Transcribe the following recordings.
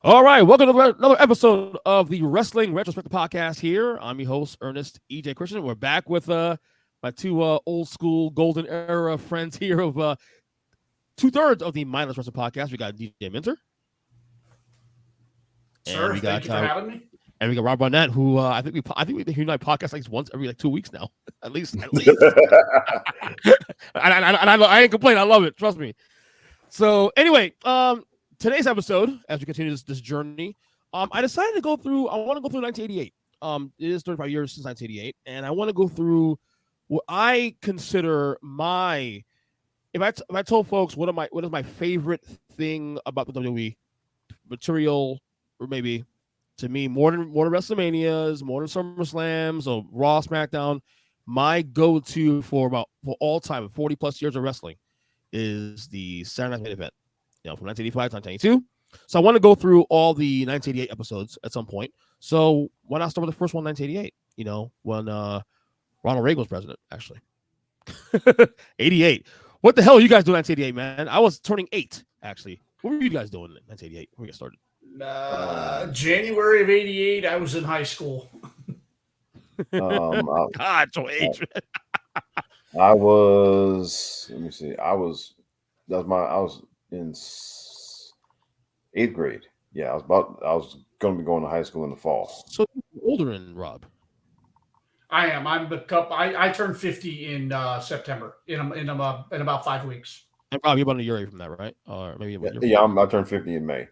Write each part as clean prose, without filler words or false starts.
All right, welcome to another episode of the Wrestling Retrospective podcast here. I'm your host, Earnest EJ Christian. We're back with my two old school golden era friends here of two-thirds of the Mindless Wrestling podcast. We got DJ Minter. Sir, thank you for having me. And we got Rob Bonnette, who I think we he and I podcast like once every 2 weeks now, at least. and I ain't complaining. I love it. Trust me. So anyway, today's episode, as we continue this journey, I decided to go through. I want to go through 1988. It is 35 years since 1988, and I want to go through what I consider my. If I told folks what is my favorite thing about the WWE material, or maybe to me more than WrestleManias, more than SummerSlams, or Raw, SmackDown, my go-to for all time, 40 plus years of wrestling, is the Saturday Night Main Event. From 1985 to 1992. So I want to go through all the 1988 episodes at some point. So why not start with the first one, 1988? When Ronald Reagan was president, actually. 88. What the hell are you guys doing in 1988, man? I was turning 8, actually. What were you guys doing in 1988 when we got started? January of 88, I was in high school. God, so age. I was, let me see. I was in 8th grade. Yeah, I was going to be going to high school in the fall. So you're older than Rob. I am. I turned 50 in September in about 5 weeks. And Rob, you're about a year away from that, right? Or maybe I turned 50 in May.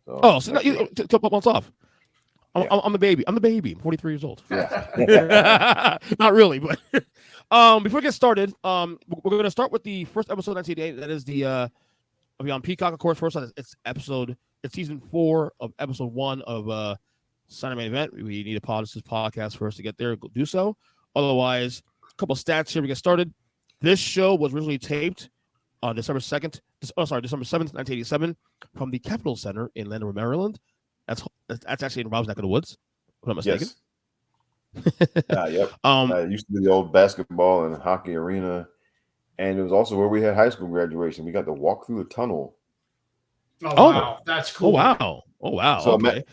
So you took a couple months off. I'm the baby. I'm 43 years old. Yeah. Not really, but before we get started, we're going to start with the first episode of 1988. That is the on Peacock, of course. First, it's season 4 of episode 1 of Saturday Main Event. We need to pause this podcast first to get there. Do so. Otherwise, a couple of stats here. We get started. This show was originally taped on December 7th, 1987, from the Capitol Center in Landover, Maryland. That's actually in Rob's neck of the woods, if I'm not mistaken. Yes. Yep. It used to be the old basketball and hockey arena, and it was also where we had high school graduation. We got to walk through the tunnel. Oh wow, that's cool. Oh wow. So okay.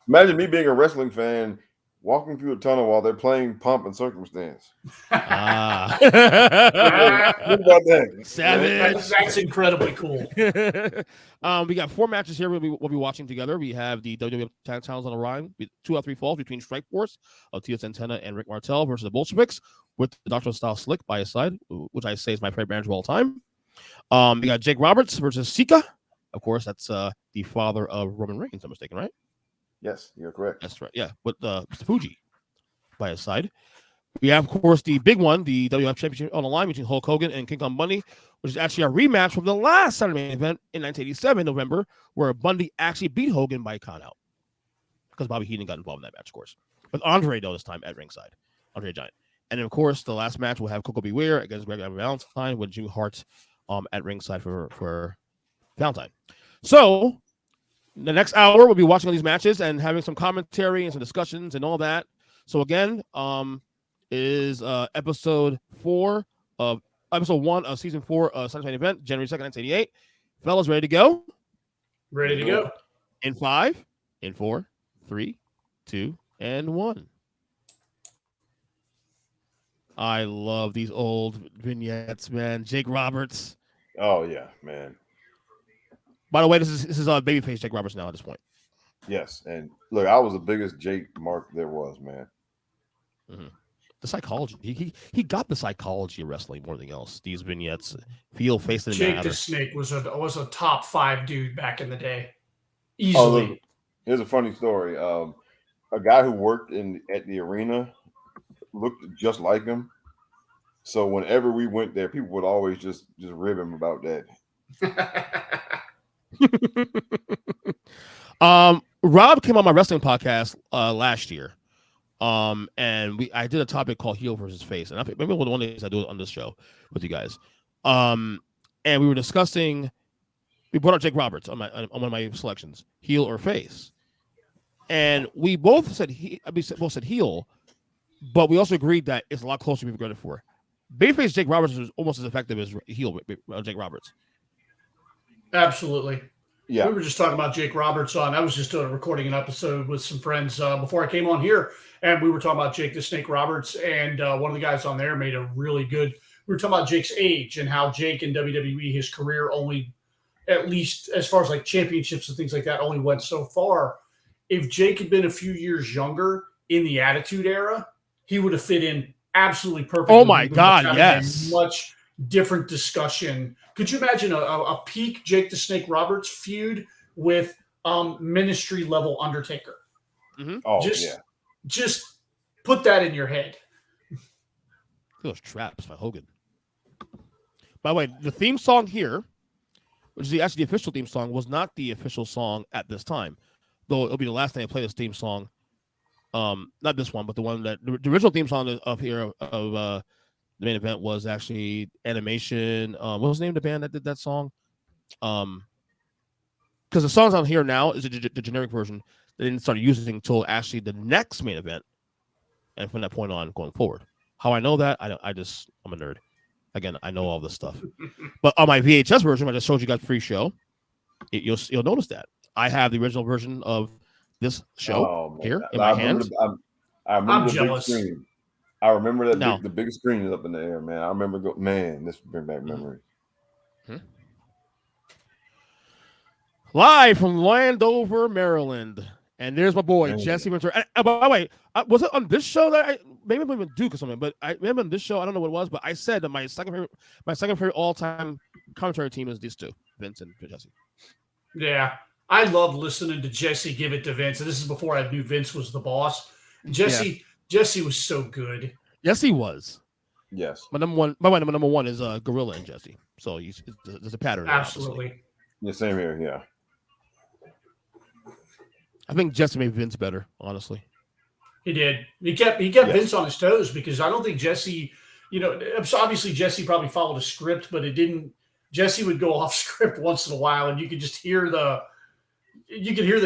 Imagine me being a wrestling fan walking through a tunnel while they're playing Pomp and Circumstance. Think about that. Savage. That's incredibly cool. We got 4 matches here we'll be watching together. We have the WWE Tag Titles on the line, 2 out of 3 falls between Strike Force of Tio Santana and Rick Martel versus the Bolsheviks with the Dr. Style Slick by his side, which I say is my favorite manager of all time. We got Jake Roberts versus Sika. Of course, that's the father of Roman Reigns, if I'm mistaken, right? Yes, you're correct. That's right. Yeah, with Mr. Fuji by his side. We have, of course, the big one, the WWF Championship on the line between Hulk Hogan and King Kong Bundy, which is actually a rematch from the last Saturday Main Event in 1987, November, where Bundy actually beat Hogan by count out because Bobby Heenan got involved in that match, of course. With Andre, though, this time at ringside. Andre the Giant. And then, of course, the last match will have Coco Beware against Greg Valentine with Jimmy Hart at ringside for Valentine. So the next hour, we'll be watching all these matches and having some commentary and some discussions and all that. So again, is episode 1 of season 4 of Saturday Night Event, January 2nd, 1988. Fellas, ready to go? Ready to go. In 5, in 4, 3, 2, and 1. I love these old vignettes, man. Jake Roberts. Oh yeah, man. By the way, this is babyface Jake Roberts now at this point. Yes, and look, I was the biggest Jake mark there was, man. Mm-hmm. The psychology, he got the psychology of wrestling more than else. These vignettes, feel, face, and Jake the Snake was a top 5 dude back in the day, easily. Look, here's a funny story. A guy who worked at the arena looked just like him. So whenever we went there, people would always just rib him about that. Rob came on my wrestling podcast last year. And I did a topic called heel versus face. And maybe one of the things I do on this show with you guys. And we were discussing, we brought up Jake Roberts on one of my selections, heel or face. And we both said heel, but we also agreed that it's a lot closer than we've got it for. Babyface Jake Roberts is almost as effective as heel Jake Roberts. Absolutely. Yeah. We were just talking about Jake Roberts I was just recording an episode with some friends before I came on here, and we were talking about Jake the Snake Roberts, and one of the guys on there made a really good. We were talking about Jake's age and how Jake in WWE, his career only, at least as far as like championships and things like that, only went so far. If Jake had been a few years younger in the Attitude Era, he would have fit in absolutely perfectly. Oh my God, yes. A much different discussion. Could you imagine a peak Jake the Snake Roberts feud with ministry level Undertaker? Mm-hmm. Oh, Just put that in your head. Those traps by Hogan. By the way, the theme song here, which is actually the official theme song, was not the official song at this time. Though it'll be the last time I play this theme song. Not this one, but the one that the original theme song of here of the main event was actually Animation. What was the name of the band that did that song? Because the songs on here now is the generic version. They didn't start using until actually the next main event, and from that point on going forward. How I know that? I'm a nerd. Again, I know all this stuff. But on my VHS version, I just showed you guys free show. You'll notice that I have the original version of this show here in my hands. I remember I'm the jealous. big screen. I remember that the big screen is up in the air, man. I remember this bring back memories. Live from Landover, Maryland. And there's my boy, Jesse Ventura. And by the way, was it on this show that maybe I'm even Duke or something, but I remember on this show, I don't know what it was, but I said that my second favorite all-time commentary team is these two, Vince and Jesse. Yeah. I love listening to Jesse give it to Vince. And this is before I knew Vince was the boss. Jesse was so good. Yes, he was. Yes. My number one is Gorilla and Jesse. So there's a pattern. Absolutely. Yeah, same here. Yeah. I think Jesse made Vince better, honestly. He did. He kept Vince on his toes because I don't think Jesse, obviously Jesse probably followed a script, but it didn't. Jesse would go off script once in a while, and you could just hear the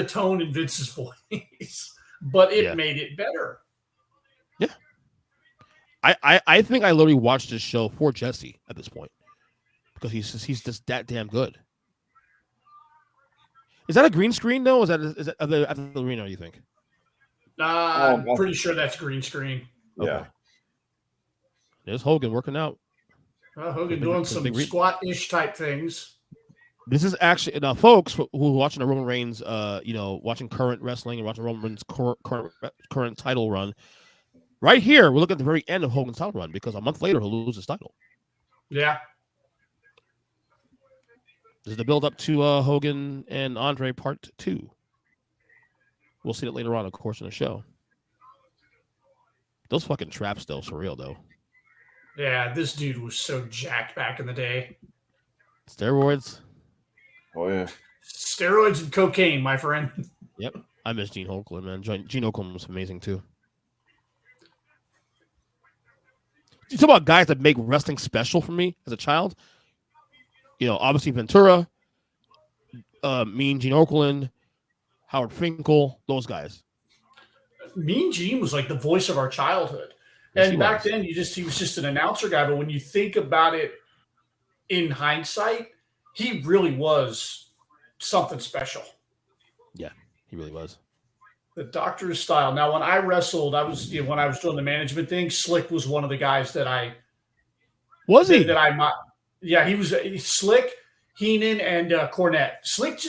tone in Vince's voice, but it made it better. Yeah. I think I literally watched this show for Jesse at this point because he's just that damn good. Is that a green screen though? Is that at the arena? You think? I'm pretty sure that's green screen. Yeah. Okay. There's Hogan working out. Hogan doing some squat-ish type things. This is actually now, folks who are watching the Roman Reigns, watching current wrestling and watching Roman Reigns' current title run. Right here, we're looking at the very end of Hogan's title run because a month later he'll lose his title. Yeah. This is the build up to Hogan and Andre Part 2. We'll see that later on, of course, in the show. Those fucking traps, though, surreal, though. Yeah, this dude was so jacked back in the day. Steroids. Oh, yeah. Steroids and cocaine, my friend. Yep. I miss Gene Okerlund, man. Gene Okerlund was amazing, too. You talk about guys that make wrestling special for me as a child. Obviously Ventura, Mean Gene Okerlund, Howard Finkel, those guys. Mean Gene was like the voice of our childhood. Yes, and back then, he was just an announcer guy. But when you think about it in hindsight, he really was something special. Yeah, he really was. The Doctor's style. Now, when I wrestled, when I was doing the management thing, Slick was one of the guys that I was he that I. Yeah, he was Slick, Heenan, and Cornette. Slick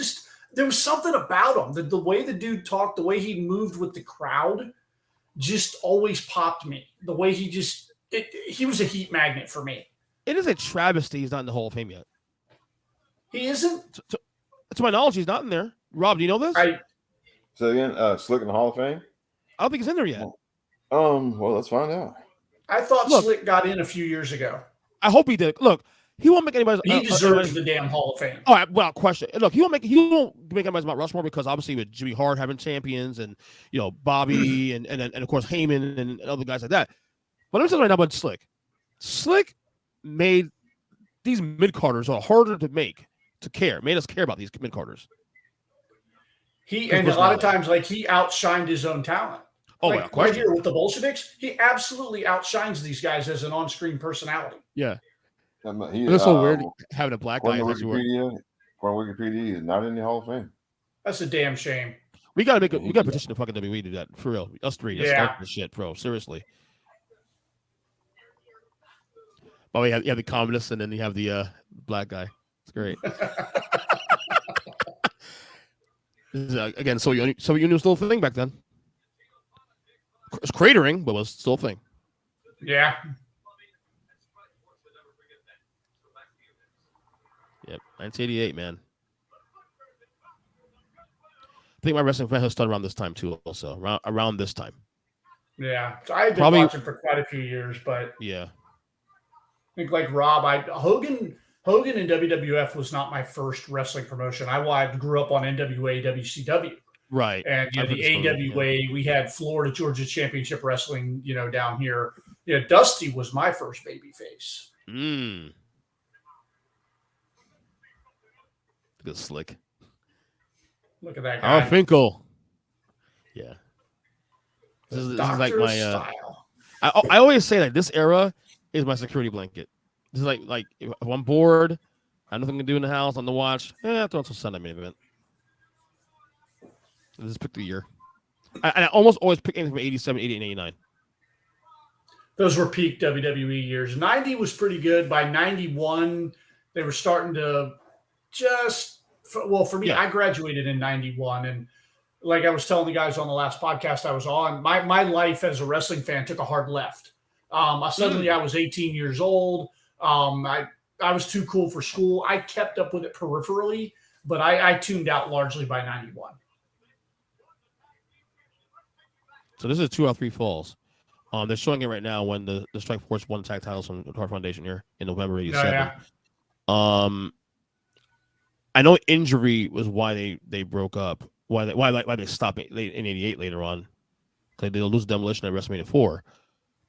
there was something about him. The way the dude talked, the way he moved with the crowd just always popped me. The way he was a heat magnet for me. It is a travesty he's not in the Hall of Fame yet. He isn't? To my knowledge, he's not in there. Rob, do you know this? So again, Slick in the Hall of Fame? I don't think he's in there yet. Well, let's find out. I thought Slick got in a few years ago. I hope he did. Look, he won't make anybody. He deserves the damn Hall of Fame. All right, well, question. Look, he won't make anybody's Mount Rushmore because obviously with Jimmy Hart having champions and Bobby and of course Heyman and other guys like that. But I'm saying right now about Slick. Slick made these mid-carders harder to made us care about these mid-carders. And a lot of times, he outshined his own talent. Oh, right here with the Bolsheviks, he absolutely outshines these guys as an on-screen personality. Yeah. It's so weird having a black guy. according to Wikipedia, he's not in the Hall of Fame. That's a damn shame. We gotta petition the fucking WWE to do that for real. Us three. Let's start this shit, bro. Seriously. But you have the communists and then you have the black guy. It's great. This is, again, Soviet Union was still a thing back then. It's cratering, but was still a thing. Yeah. Yep, 1988, man. I think my wrestling fan has started around this time too. Also, around this time. Yeah, so I've been watching for quite a few years, but yeah, I think like Rob, Hogan in WWF was not my first wrestling promotion. I grew up on NWA, WCW, right? And the AWA, we had Florida Georgia Championship Wrestling, down here. Dusty was my first baby face. Look at Slick. Look at that guy. Finkel. Yeah. This is like my style. I always say that this era is my security blanket. This is like if I'm bored, I have nothing to do in the house on the watch. Throw on some Sunday main event. Just pick the year. I almost always pick anything from 87, 88, and 89. Those were peak WWE years. 90 was pretty good. By 91, they were starting to for me, I graduated in 91. And like I was telling the guys on the last podcast I was on, my life as a wrestling fan took a hard left. Suddenly I was 18 years old. I was too cool for school. I kept up with it peripherally, but I tuned out largely by 91. So this is 2 out of 3 falls. They're showing it right now when the Strike Force won tag titles from the Hart Foundation here in November '87. I know injury was why they broke up. Why they stopped in '88 later on. They did lose Demolition at WrestleMania 4.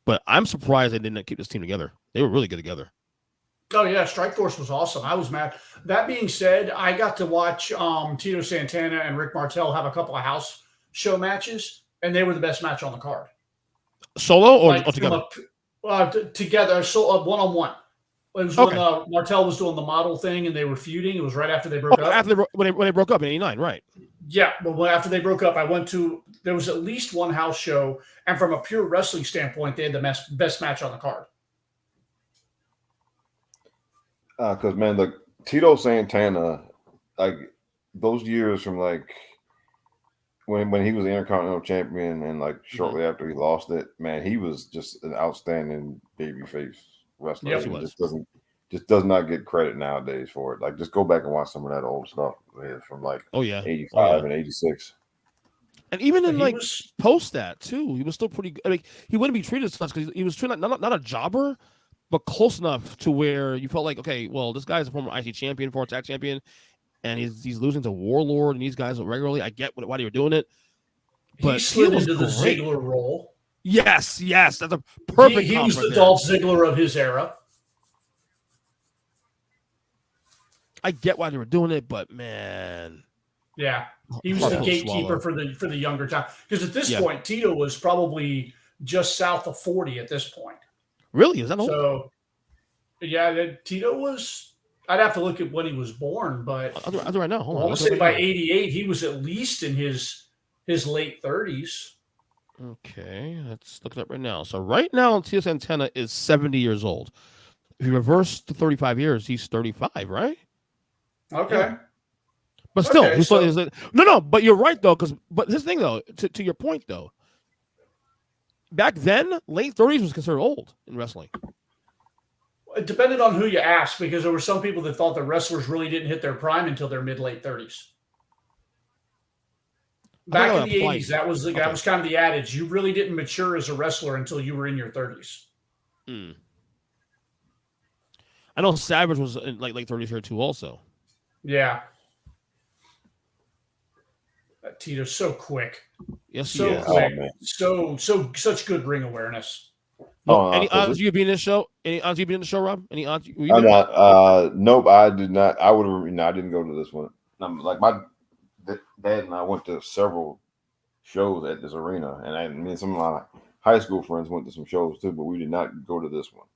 But I'm surprised they didn't keep this team together. They were really good together. Oh, yeah. Strike Force was awesome. I was mad. That being said, I got to watch Tito Santana and Rick Martel have a couple of house show matches, and they were the best match on the card. Solo or together? Together, so one-on-one. It was when Martel was doing the model thing and they were feuding. It was right after they broke up. When they broke up in '89, right? Yeah, but after they broke up, there was at least one house show, and from a pure wrestling standpoint, they had the best match on the card. Because, man, the Tito Santana, like, those years from, like, when he was the Intercontinental Champion and, like, shortly after he lost it, man, he was just an outstanding babyface wrestler. Yep, he just does not get credit nowadays for it. Like, just go back and watch some of that old stuff from, like, 85 and 86. And even in, post that, too, he was still pretty good. I mean, he wouldn't be treated as much because he was treated not a jobber, but close enough to where you felt like, okay, well, this guy's a former IC champion, former tag champion, and he's losing to Warlord and these guys regularly. I get why they were doing it. But he slid into the Ziggler role. Yes, that's a perfect. He was the Dolph Ziggler of his era. I get why they were doing it, but man, yeah, he was the gatekeeper for the younger time. Because at this point, Tito was probably just south of 40 at this point. Really? Is that old? So, yeah, Tito was. I'd have to look at when he was born, but I'll do right now. Hold on. I want to say by 88, he was at least in his late 30s. Okay, let's look it up right now. So right now, Tito Santana is 70 years old. If you reverse the 35 years, he's 35, right? Okay. Yeah. But still, no. But you're right though, but this thing though, to your point though, back then, late 30s was considered old in wrestling. It depended on who you asked, because there were some people that thought that wrestlers really didn't hit their prime until their mid-late 30s. Back in the 80s, that was kind of the adage. You really didn't mature as a wrestler until you were in your 30s. I know Savage was in like late 30s here too also. Yeah. Tito's so quick. Yes, so he is. Quick. Such good ring awareness. Any odds you be in this show? Any odds you be in the show, Rob? Any odds? I'm not. Nope, I did not. I would have. No, I didn't go to this one. Like my dad and I went to several shows at this arena, and me and some of my high school friends went to some shows too, but we did not go to this one.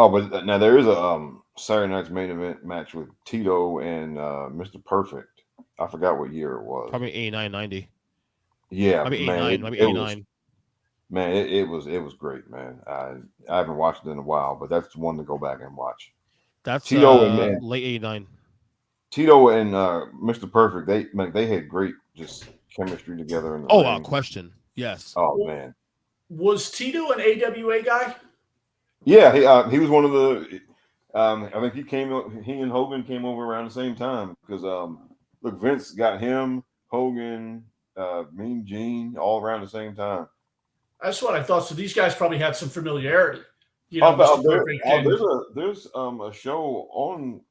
Oh, but now there is a Saturday night's main event match with Tito and Mr. Perfect. I forgot what year it was. Probably 89, 90. Yeah, Maybe man, 89. Maybe it 89. was it was great, man. I haven't watched it in a while, but that's one to go back and watch. That's Tito and late 89. Tito and Mr. Perfect, they had great just chemistry together in the Oh, ring. question. Yes. Oh man, Was Tito an AWA guy? yeah, he was one of the. I think he and Hogan came over around the same time because look, Vince got him, Hogan, Mean Gene all around the same time. That's what I thought. So these guys probably had some familiarity. You know, Mr. Mr. Perfect and there's a show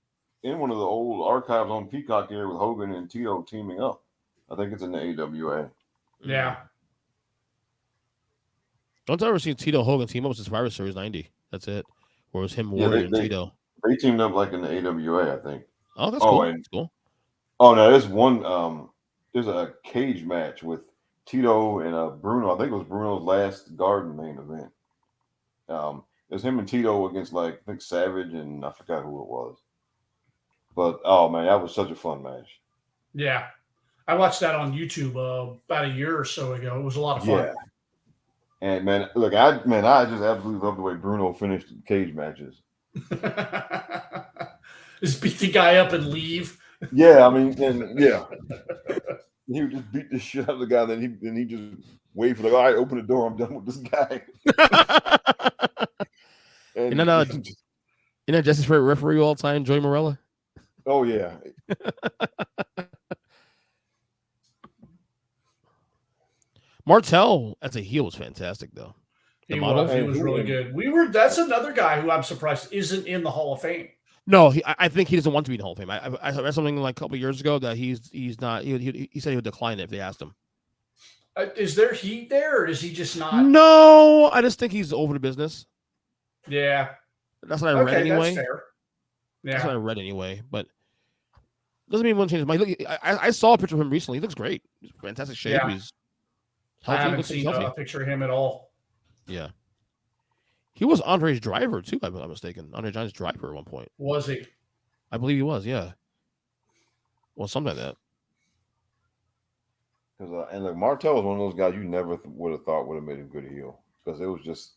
in one of the old archives on Peacock here with Hogan and Tito teaming up. I think it's in the AWA. yeah. Don't ever see Tito Hogan team up with Survivor Series 90. That's it. Or it was him, Yeah, Warrior, and Tito. They teamed up like in the AWA, I think. Oh, that's cool. And, that's cool. Oh no, there's one. There's a cage match with Tito and Bruno. I think it was Bruno's last Garden main event. It was him and Tito against I think Savage and I forgot who it was. But oh man, that was such a fun match. Yeah. I watched that on YouTube about a year or so ago. It was a lot of fun. Yeah. And man, look, I just absolutely love the way Bruno finished cage matches. Just beat the guy up and leave. Yeah, I mean, yeah. He would just beat the shit out of the guy, then he just wait for all right, open the door, I'm done with this guy. And then Jesse's favorite referee of all time, Joey Morella. Oh yeah. Martel as a heel was fantastic though. He was really good. That's another guy who I'm surprised isn't in the Hall of Fame. No, I think he doesn't want to be in the Hall of Fame. I read something like a couple of years ago that he's not. He said he would decline it if they asked him. Is there heat there, or is he just not? No, I just think he's over the business. Yeah, that's what I read anyway. That's fair. Yeah, that's what I read anyway. But doesn't mean one change his mind. Look, I saw a picture of him recently. He looks great. He's fantastic shape. Yeah. He's healthy. I haven't seen a picture of him at all. Yeah. He was Andre's driver, too, if I'm not mistaken. Andre Giant's driver at one point. Was he? I believe he was, yeah. Well, something like that. And look, Martel was one of those guys you never would have thought would have made a good heel. Because it was just...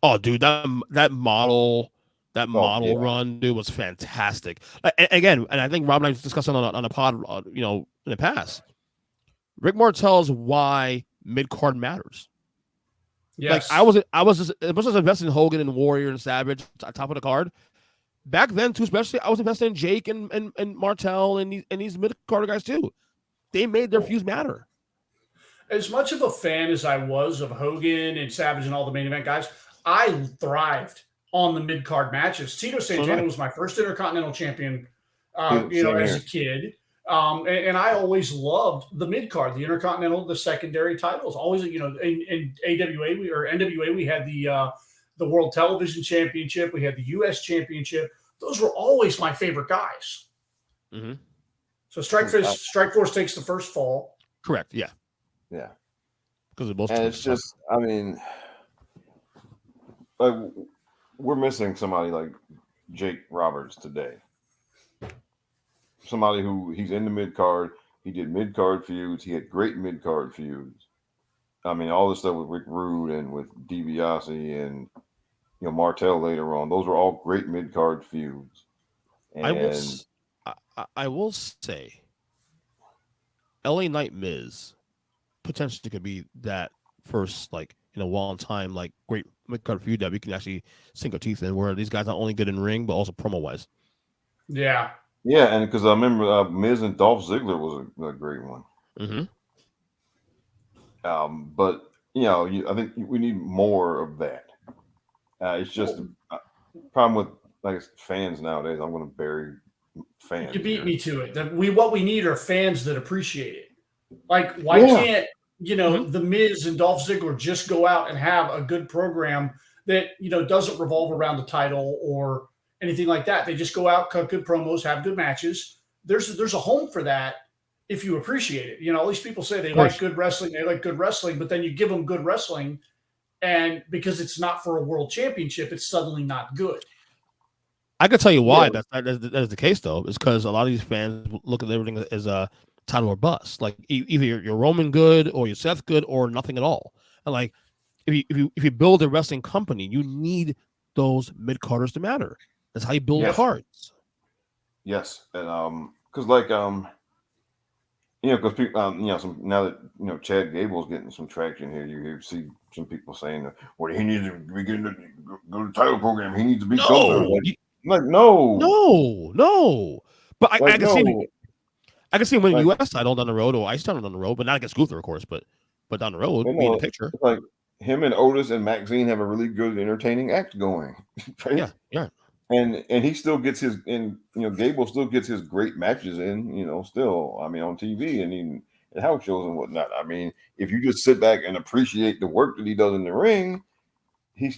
Oh, dude, that model run, dude, was fantastic. Again, and I think Rob and I was discussing on a pod, in the past. Rick Martel's why mid-card matters. Yes. Like I was just as much as invested in Hogan and Warrior and Savage top of the card. Back then too, especially I was invested in Jake and Martel and these mid card guys too. They made their feuds matter. As much of a fan as I was of Hogan and Savage and all the main event guys, I thrived on the mid card matches. Tito Santana was my first Intercontinental champion. As a kid. And I always loved the mid card, the Intercontinental, the secondary titles. Always, in NWA, we had the World Television Championship, we had the U.S. Championship. Those were always my favorite guys. Mm-hmm. So Strikeforce takes the first fall. Correct. Yeah. Yeah. Because of both. And it's just, I mean, like we're missing somebody like Jake Roberts today. Somebody who he's in the mid card. He did mid card feuds. He had great mid card feuds. I mean, all this stuff with Rick Rude and with DiBiase and Martel later on. Those were all great mid card feuds. And I will say, LA Knight Miz potentially could be that first, in a long time, great mid card feud that we can actually sink our teeth in, where these guys are not only good in ring but also promo wise. Yeah. Yeah, and because I remember Miz and Dolph Ziggler was a great one. Mm-hmm. But I think we need more of that. It's just a problem with fans nowadays. I'm going to bury fans. You beat me to it. What we need are fans that appreciate it. Why can't the Miz and Dolph Ziggler just go out and have a good program that doesn't revolve around the title or anything like that? They just go out, cut good promos, have good matches. There's a home for that if you appreciate it. All these people say they like good wrestling, but then you give them good wrestling, and because it's not for a world championship, it's suddenly not good. I can tell you why that is the case, though, is because a lot of these fans look at everything as a title or bust. Like either you're Roman good or you're Seth good or nothing at all. And like if you build a wrestling company, you need those mid carders to matter. That's how you build cards. Yes, and because like because people now that Chad Gable's getting some traction here, you see some people saying, "Well, he needs to be getting go to the title program. He needs to be No. But I can see no. I can see him winning U.S. title down the road or Ice title down the road, but not against Gunther, of course. But down the road, be in the picture. It's like him and Otis and Maxine have a really good, entertaining act going. Right? Yeah. And he still gets his, and Gable still gets his great matches in, still. I mean, on TV and even at house shows and whatnot. I mean, if you just sit back and appreciate the work that he does in the ring, he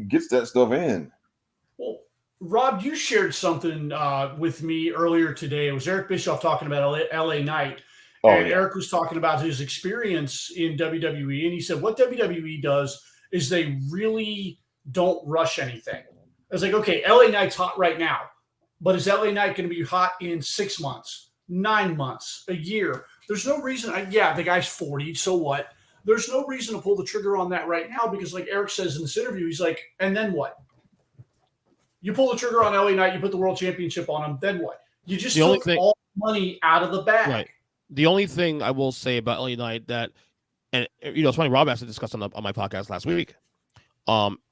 gets that stuff in. Well, Rob, you shared something with me earlier today. It was Eric Bischoff talking about LA Knight. Eric was talking about his experience in WWE. And he said what WWE does is they really don't rush anything. I was like, okay, LA Knight's hot right now. But is LA Knight going to be hot in 6 months, 9 months, a year? There's no reason. The guy's 40. So what? There's no reason to pull the trigger on that right now because like Eric says in this interview, he's like, and then what? You pull the trigger on LA Knight, you put the world championship on him, then what? You just took all the money out of the bag. Right. The only thing I will say about LA Knight that, and it's funny, Rob actually discussed on my podcast last week.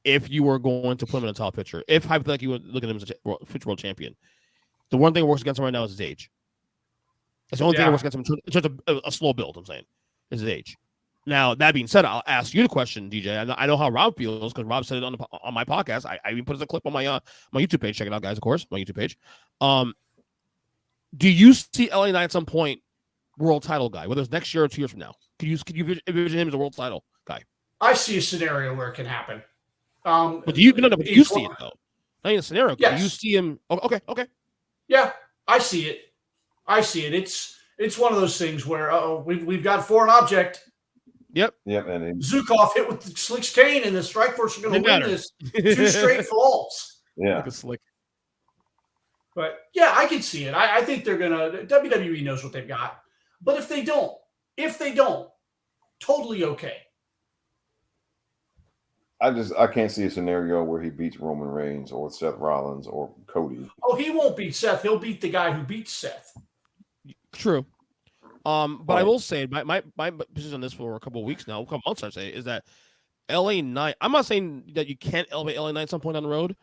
If you were going to put him in a top picture, if hypothetically you would look at him as a future world champion, the one thing that works against him right now is his age. That's the only thing that works against him in terms of a slow build, I'm saying, is his age. Now, that being said, I'll ask you the question, DJ. I know how Rob feels because Rob said it on my podcast. I even put it as a clip on my YouTube page. Check it out, guys, of course, my YouTube page. Do you see LA Knight at some point world title guy, whether it's next year or 2 years from now? Could you envision him as a world title guy? I see a scenario where it can happen. But do you see it though? Not even a scenario. Yes. Do you see him? Okay. Yeah, I see it. It's one of those things where we've got a foreign object. Yep. And Zukov hit with the Slick's cane, and the Strikeforce are going to win this 2 straight falls. Yeah, like a Slick. But yeah, I can see it. I think they're gonna. WWE knows what they've got. But if they don't, totally okay. I can't see a scenario where he beats Roman Reigns or Seth Rollins or Cody. Oh, he won't beat Seth. He'll beat the guy who beats Seth. True. But I will say my position on this for a couple of weeks now, a couple months, I say, is that LA Knight. I'm not saying that you can't elevate LA Knight at some point down the road,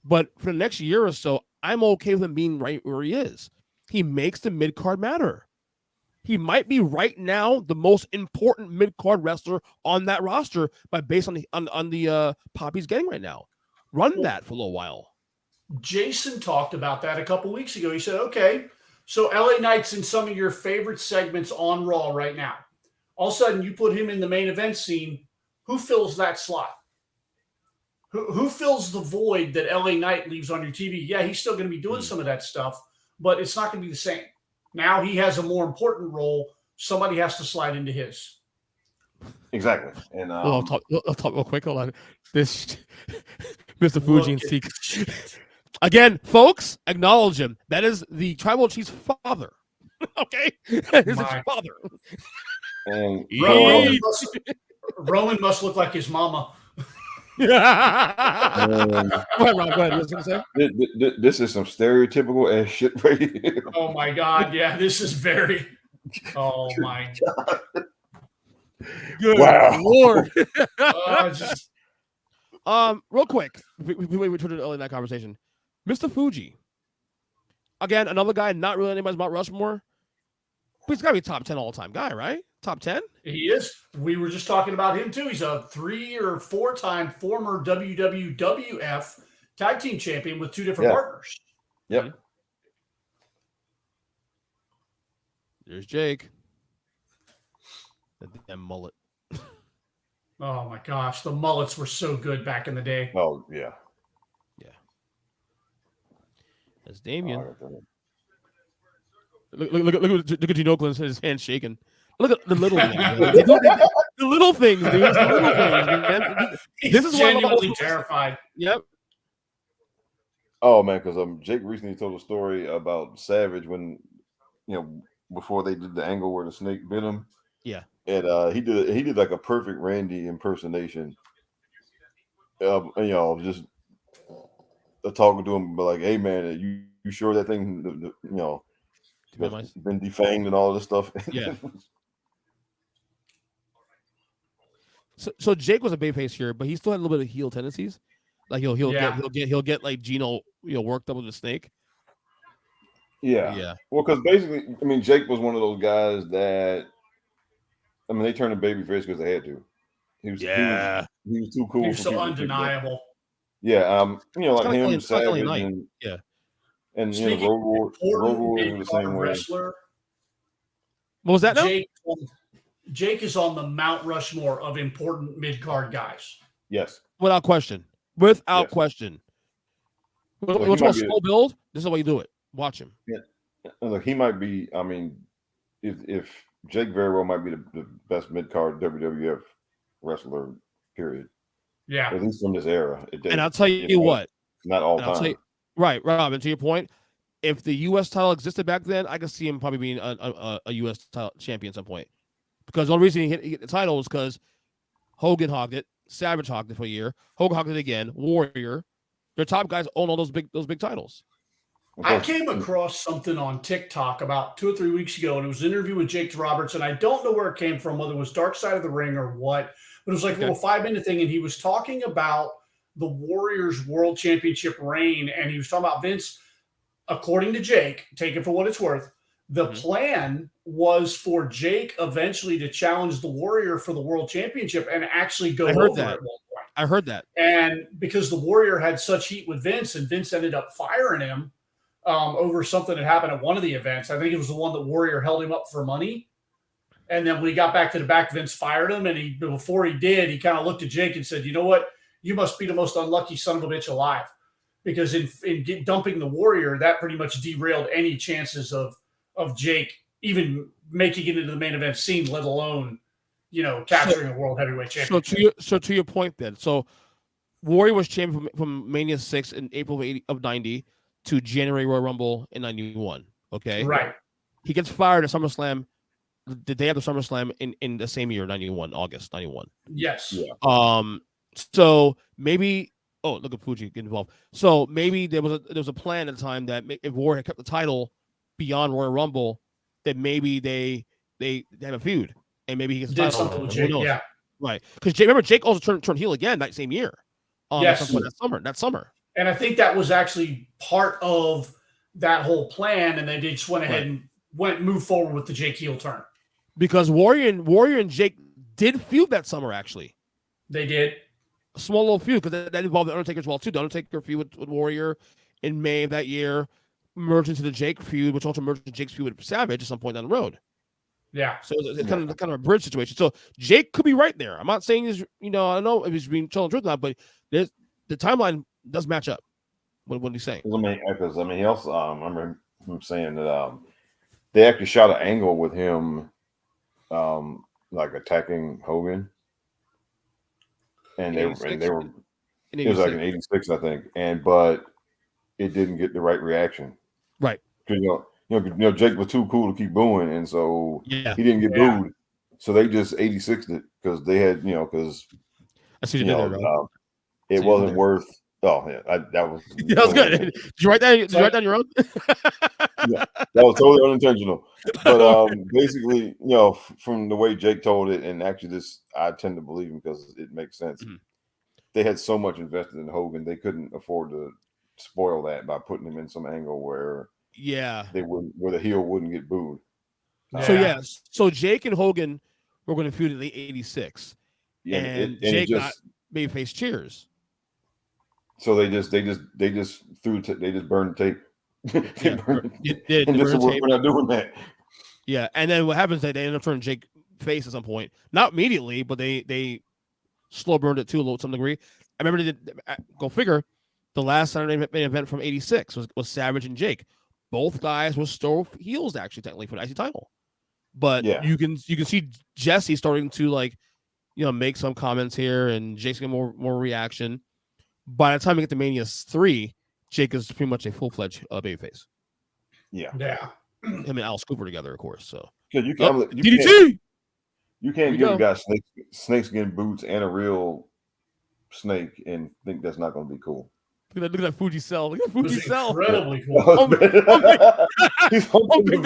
but for the next year or so, I'm okay with him being right where he is. He makes the mid card matter. He might be right now the most important mid card wrestler on that roster, based on the pop he's getting right now. Run that for a little while. Jason talked about that a couple weeks ago. He said, okay, so LA Knight's in some of your favorite segments on Raw right now. All of a sudden, you put him in the main event scene. Who fills that slot? Who fills the void that LA Knight leaves on your TV? Yeah, he's still going to be doing some of that stuff, but it's not going to be the same. Now he has a more important role. Somebody has to slide into his. Exactly. And I'll talk real quick. Hold on. This Mr. Fuji and Seek. Again, folks, acknowledge him. That is the Tribal Chief's father. Okay? That is his father. And Roman must look like his mama. Go ahead, Ron. Go ahead. Say? This is some stereotypical ass shit right here. Oh my God! Yeah, this is very. Oh my God! Good Lord! Real quick, we turn to the early night conversation. Mr. Fuji, again, another guy not really anybody's Mount Rushmore, but he's got to be top 10 all time guy, right? Top 10? He is. We were just talking about him too. He's a 3 or 4 time former WWF tag team champion with 2 different partners. Yep. There's Jake. That mullet. Oh my gosh, the mullets were so good back in the day. Oh yeah. Yeah. That's Damien. Oh, look at Gene Oakland's his hand shaking. Look at the little things. The little things, dude. The little things, man. This is genuinely terrified. Yep. Oh man, because Jake recently told a story about Savage when before they did the angle where the snake bit him, Yeah. and he did like a perfect Randy impersonation. Just talking to him, but like, hey man, you sure that thing, that's been defanged and all this stuff? Yeah. So Jake was a babyface here, but he still had a little bit of heel tendencies. Like he'll get like Gino worked up with the snake. Yeah. Well, because basically, I mean, Jake was one of those guys that, I mean, they turned him babyface because they had to. He was too cool. He was for so people undeniable. Yeah, like like him, Savage, and and Road Warriors were the same way. Wrestler, what was that? Jake is on the Mount Rushmore of important mid-card guys. Yes, without question. Without question. What's called slow build? This is the way you do it. Watch him. Yeah, look, he might be. I mean, if Jake very well might be the best mid-card WWF wrestler, period. Yeah, at least from this era. And I'll tell you what, not all time. Right, Robin. To your point, if the U.S. title existed back then, I could see him probably being a U.S. title champion at some point. Because the only reason he hit the title was because Hogan hogged it, Savage hogged it for a year, Hogan hogged it again, Warrior. Their top guys own all those big titles. I came across something on TikTok about 2 or 3 weeks ago, and it was an interview with Jake Roberts, and I don't know where it came from, whether it was Dark Side of the Ring or what, but it was like a little 5-minute thing, and he was talking about the Warriors' World Championship reign, and he was talking about Vince, according to Jake, take it for what it's worth, the plan was for Jake eventually to challenge the Warrior for the World Championship and actually go over at one point. I heard that. And because the Warrior had such heat with Vince, and Vince ended up firing him over something that happened at one of the events. I think it was the one that Warrior held him up for money. And then when he got back to the back, Vince fired him. And before he did, he kind of looked at Jake and said, you know what? You must be the most unlucky son of a bitch alive. Because in dumping the Warrior, that pretty much derailed any chances of Jake even making it into the main event scene, let alone, capturing a world heavyweight championship. So to your point then, so Warrior was champion from Mania 6 in April of 90 to January Royal Rumble in 91. Okay. Right. He gets fired at SummerSlam the day after SummerSlam in the same year, 91, August 91. Yes. Yeah. So maybe look at Fuji get involved. So maybe there was a plan at the time that if Warrior had kept the title beyond Royal Rumble, that maybe they have a feud and maybe he gets the title. Something with Jake, yeah. Right. Because Jake also turned heel again that same year. Yes. That summer. And I think that was actually part of that whole plan, and they just went ahead and moved forward with the Jake heel turn. Because Warrior and Jake did feud that summer, actually. They did. A small little feud, because that involved the Undertaker as well, too. The Undertaker feud with Warrior in May of that year merged into the Jake feud, which also merged into Jake's feud with Savage at some point down the road. Yeah. So it's kind of a bridge situation. So Jake could be right there. I'm not saying he's, I don't know if he's being telling the truth or not, but the timeline does match up. What he's saying. Because he also, I remember him saying that they actually shot an angle with him, like attacking Hogan, and they were. It was like in '86, I think, but it didn't get the right reaction. Right. Because Jake was too cool to keep booing, and so he didn't get booed. So they just 86'd it because they had, because I see it wasn't worth. Oh yeah, that was good. Did you write down your own? Yeah, that was totally unintentional. But basically, from the way Jake told it, and actually this I tend to believe him because it makes sense. Mm-hmm. They had so much invested in Hogan, they couldn't afford to spoil that by putting him in some angle where where the heel wouldn't get booed. So Jake and Hogan were going to feud in the '86, and Jake got babyface cheers. So they just burned the tape. We're not doing that. Yeah, and then what happens? They end up turning Jake face at some point. Not immediately, but they slow burned it to some degree. I remember they did. Go figure. The last Saturday main event from '86 was Savage and Jake. Both guys were still heels, actually, technically for the IC title. But you can see Jesse starting to make some comments here, and Jake's getting more reaction. By the time we get to Mania 3, Jake is pretty much a full-fledged babyface. Yeah. Him and Al Scooper together, of course. So You DDT. can't give a guy snakeskin boots and a real snake and think that's not going to be cool. Look at that Fuji cell. Look at Fuji cell. Incredibly cool. He's hoping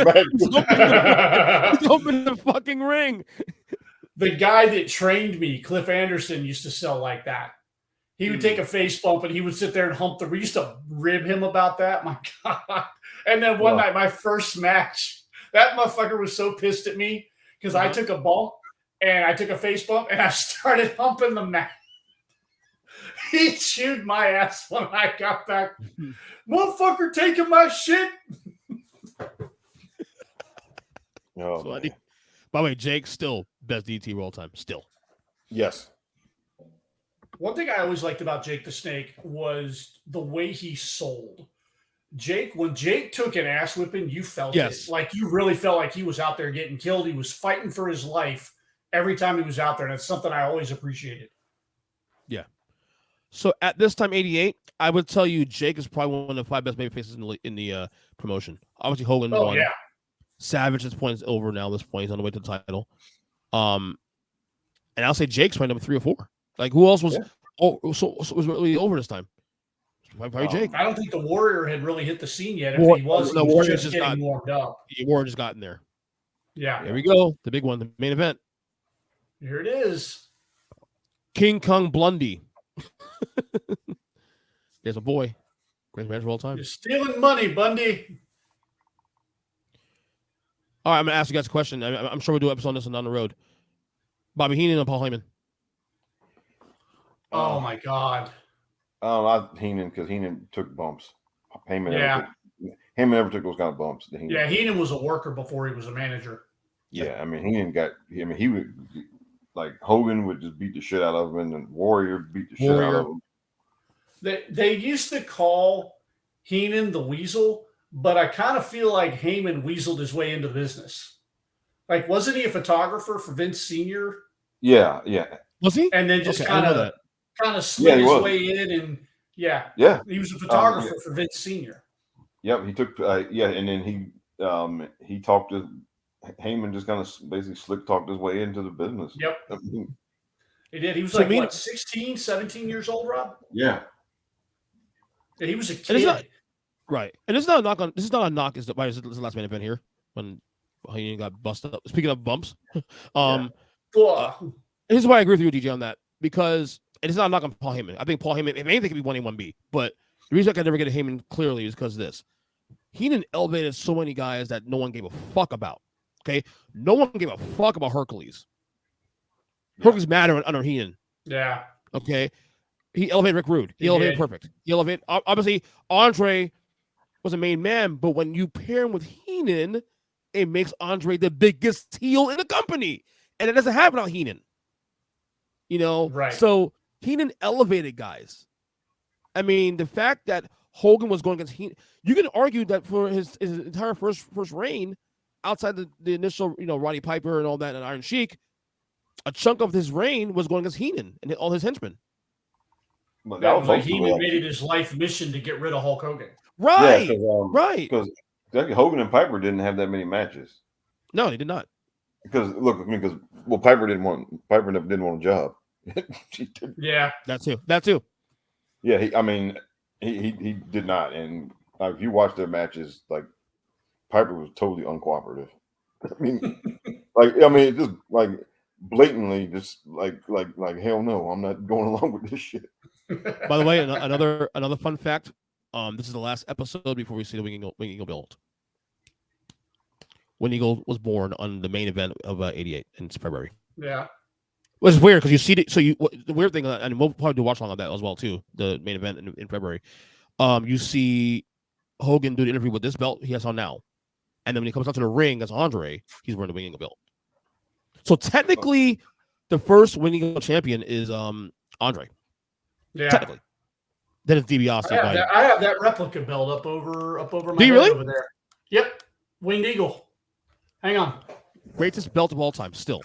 the fucking ring. The guy that trained me, Cliff Anderson, used to sell like that. He would take a face bump and he would sit there and hump we used to rib him about that. My God. And then one night, my first match, that motherfucker was so pissed at me because I took a bump and I took a face bump and I started humping the mat. He chewed my ass when I got back. Motherfucker taking my shit. By the way, Jake still best DT of all time. Still. Yes. One thing I always liked about Jake the Snake was the way he sold. When Jake took an ass whipping, you felt it. Like you really felt like he was out there getting killed. He was fighting for his life every time he was out there. And it's something I always appreciated. Yeah. So at this time, 88, I would tell you Jake is probably one of the 5 best babyfaces in the promotion. Obviously, Hogan won. Yeah. Savage, this point is over now. This point, he's on the way to the title. And I'll say Jake's probably number 3 or 4. Like who else was? Yeah. So was really over this time. Probably Jake. I don't think the Warrior had really hit the scene yet. If he was, the Warrior just getting warmed up. The Warrior just got in there. Yeah. Here we go. The big one, the main event. Here it is. King Kong Blundy. There's a boy. Great manager of all time. You're stealing money, Bundy. All right, I'm going to ask you guys a question. I'm sure we'll do an episode on this and down the road. Bobby Heenan and Paul Heyman. Oh, my God. Not Heenan, because Heenan took bumps. Heyman never took those kind of bumps. Heenan was a worker before he was a manager. Yeah, I mean, he would, like, Hogan would just beat the shit out of him, and Warrior beat the shit out of him. They used to call Heenan the Weasel, but I kind of feel like Heyman weaseled his way into business. Like, wasn't he a photographer for Vince Sr.? Yeah. Was he? And then just kind of slid his way in, and he was a photographer for Vince Sr. Yep, he took and then he talked to Heyman, just kind of basically slick talked his way into the business. Yep, he did. He was 16, 17 years old, Rob. Yeah, and he was a kid. Right, and this is not a knock on. This is not a knock. This is the last main event here when he got busted up. Speaking of bumps, here's why I agree with you, DJ, on that, because it's not a knock on Paul Heyman. I think Paul Heyman, if anything, could be 1A, 1B. But the reason I could never get a Heyman clearly is because of this. Heenan elevated so many guys that no one gave a fuck about. Okay, no one gave a fuck about Hercules. Hercules mattered under Heenan. Yeah. Okay, he elevated Rick Rude. He elevated Perfect. He elevated, obviously, Andre was a main man, but when you pair him with Heenan, it makes Andre the biggest heel in the company, and it doesn't happen without Heenan. You know, right? So Heenan elevated guys. I mean, the fact that Hogan was going against Heenan, you can argue that for his entire first reign, outside the initial, Roddy Piper and all that and Iron Sheik, a chunk of his reign was going against Heenan and all his henchmen. Well, that was like Heenan made it his life mission to get rid of Hulk Hogan. Right, right. Because Hogan and Piper didn't have that many matches. No, they did not. Because Piper never didn't want a job. Yeah, that too. Yeah, he did not. And if you watch their matches, like Piper was totally uncooperative. Just like blatantly, just like hell no, I'm not going along with this shit. By the way, another fun fact. This is the last episode before we see the Wing Eagle build. Wing Eagle was born on the main event of '88 in February. Yeah. It was weird because you see it. So the weird thing, and we'll probably do a watch along on that as well too. The main event in February, you see Hogan do the interview with this belt he has on now, and then when he comes out to the ring as Andre, he's wearing the Wing Eagle belt. So technically, the first Wing Eagle champion is Andre. Yeah. Technically, then it's DiBiase. I have that replica belt up over my Do you head really? over there. Yep, Winged Eagle. Hang on. Greatest belt of all time, still.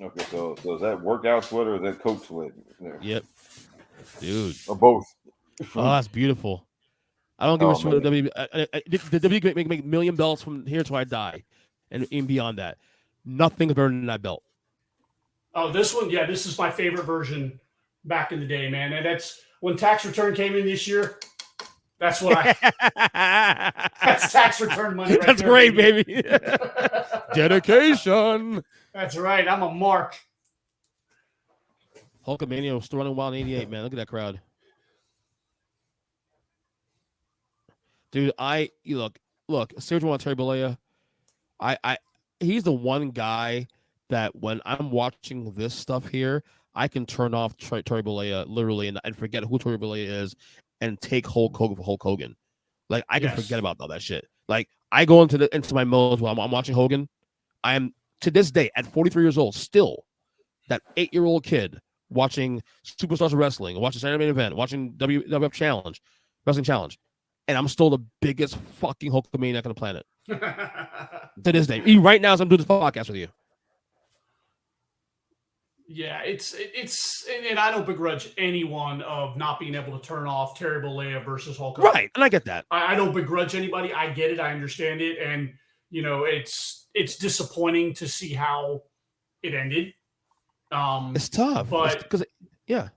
Okay, so is that workout sweat or is that coat sweat? Yep. dude. or both. Oh, that's beautiful. I don't give a Oh, shit what man. the WWE. The WWE can make million belts from here till I die, and even beyond that. Nothing's better than that belt. Oh, this one, yeah, this is my favorite version back in the day, man. And that's when tax return came in this year. That's what that's tax return money right That's there. great, baby. Dedication. That's right. I'm a mark. Hulkamania was still running wild in '88, man. Look at that crowd. Dude, look, seriously want Terry Bollea. I he's the one guy that when I'm watching this stuff here, I can turn off Terry Bollea literally and forget who Terry Bollea is and take Hulk Hogan for Hulk Hogan. Like I can forget about all that shit. Like I go into my modes while I'm watching Hogan. I am to this day at 43 years old still that 8-year-old kid watching Superstars of Wrestling, watching Saturday Main Event, watching WWF Challenge, Wrestling Challenge, and I'm still the biggest fucking Hulkamaniac on the planet to this day. Even right now, as I'm doing this podcast with you. Yeah, it's and I don't begrudge anyone of not being able to turn off Terry Bollea versus Hulk Hogan. Right, and I get that. I don't begrudge anybody. I get it. I understand it, and it's disappointing to see how it ended. It's tough, but because yeah.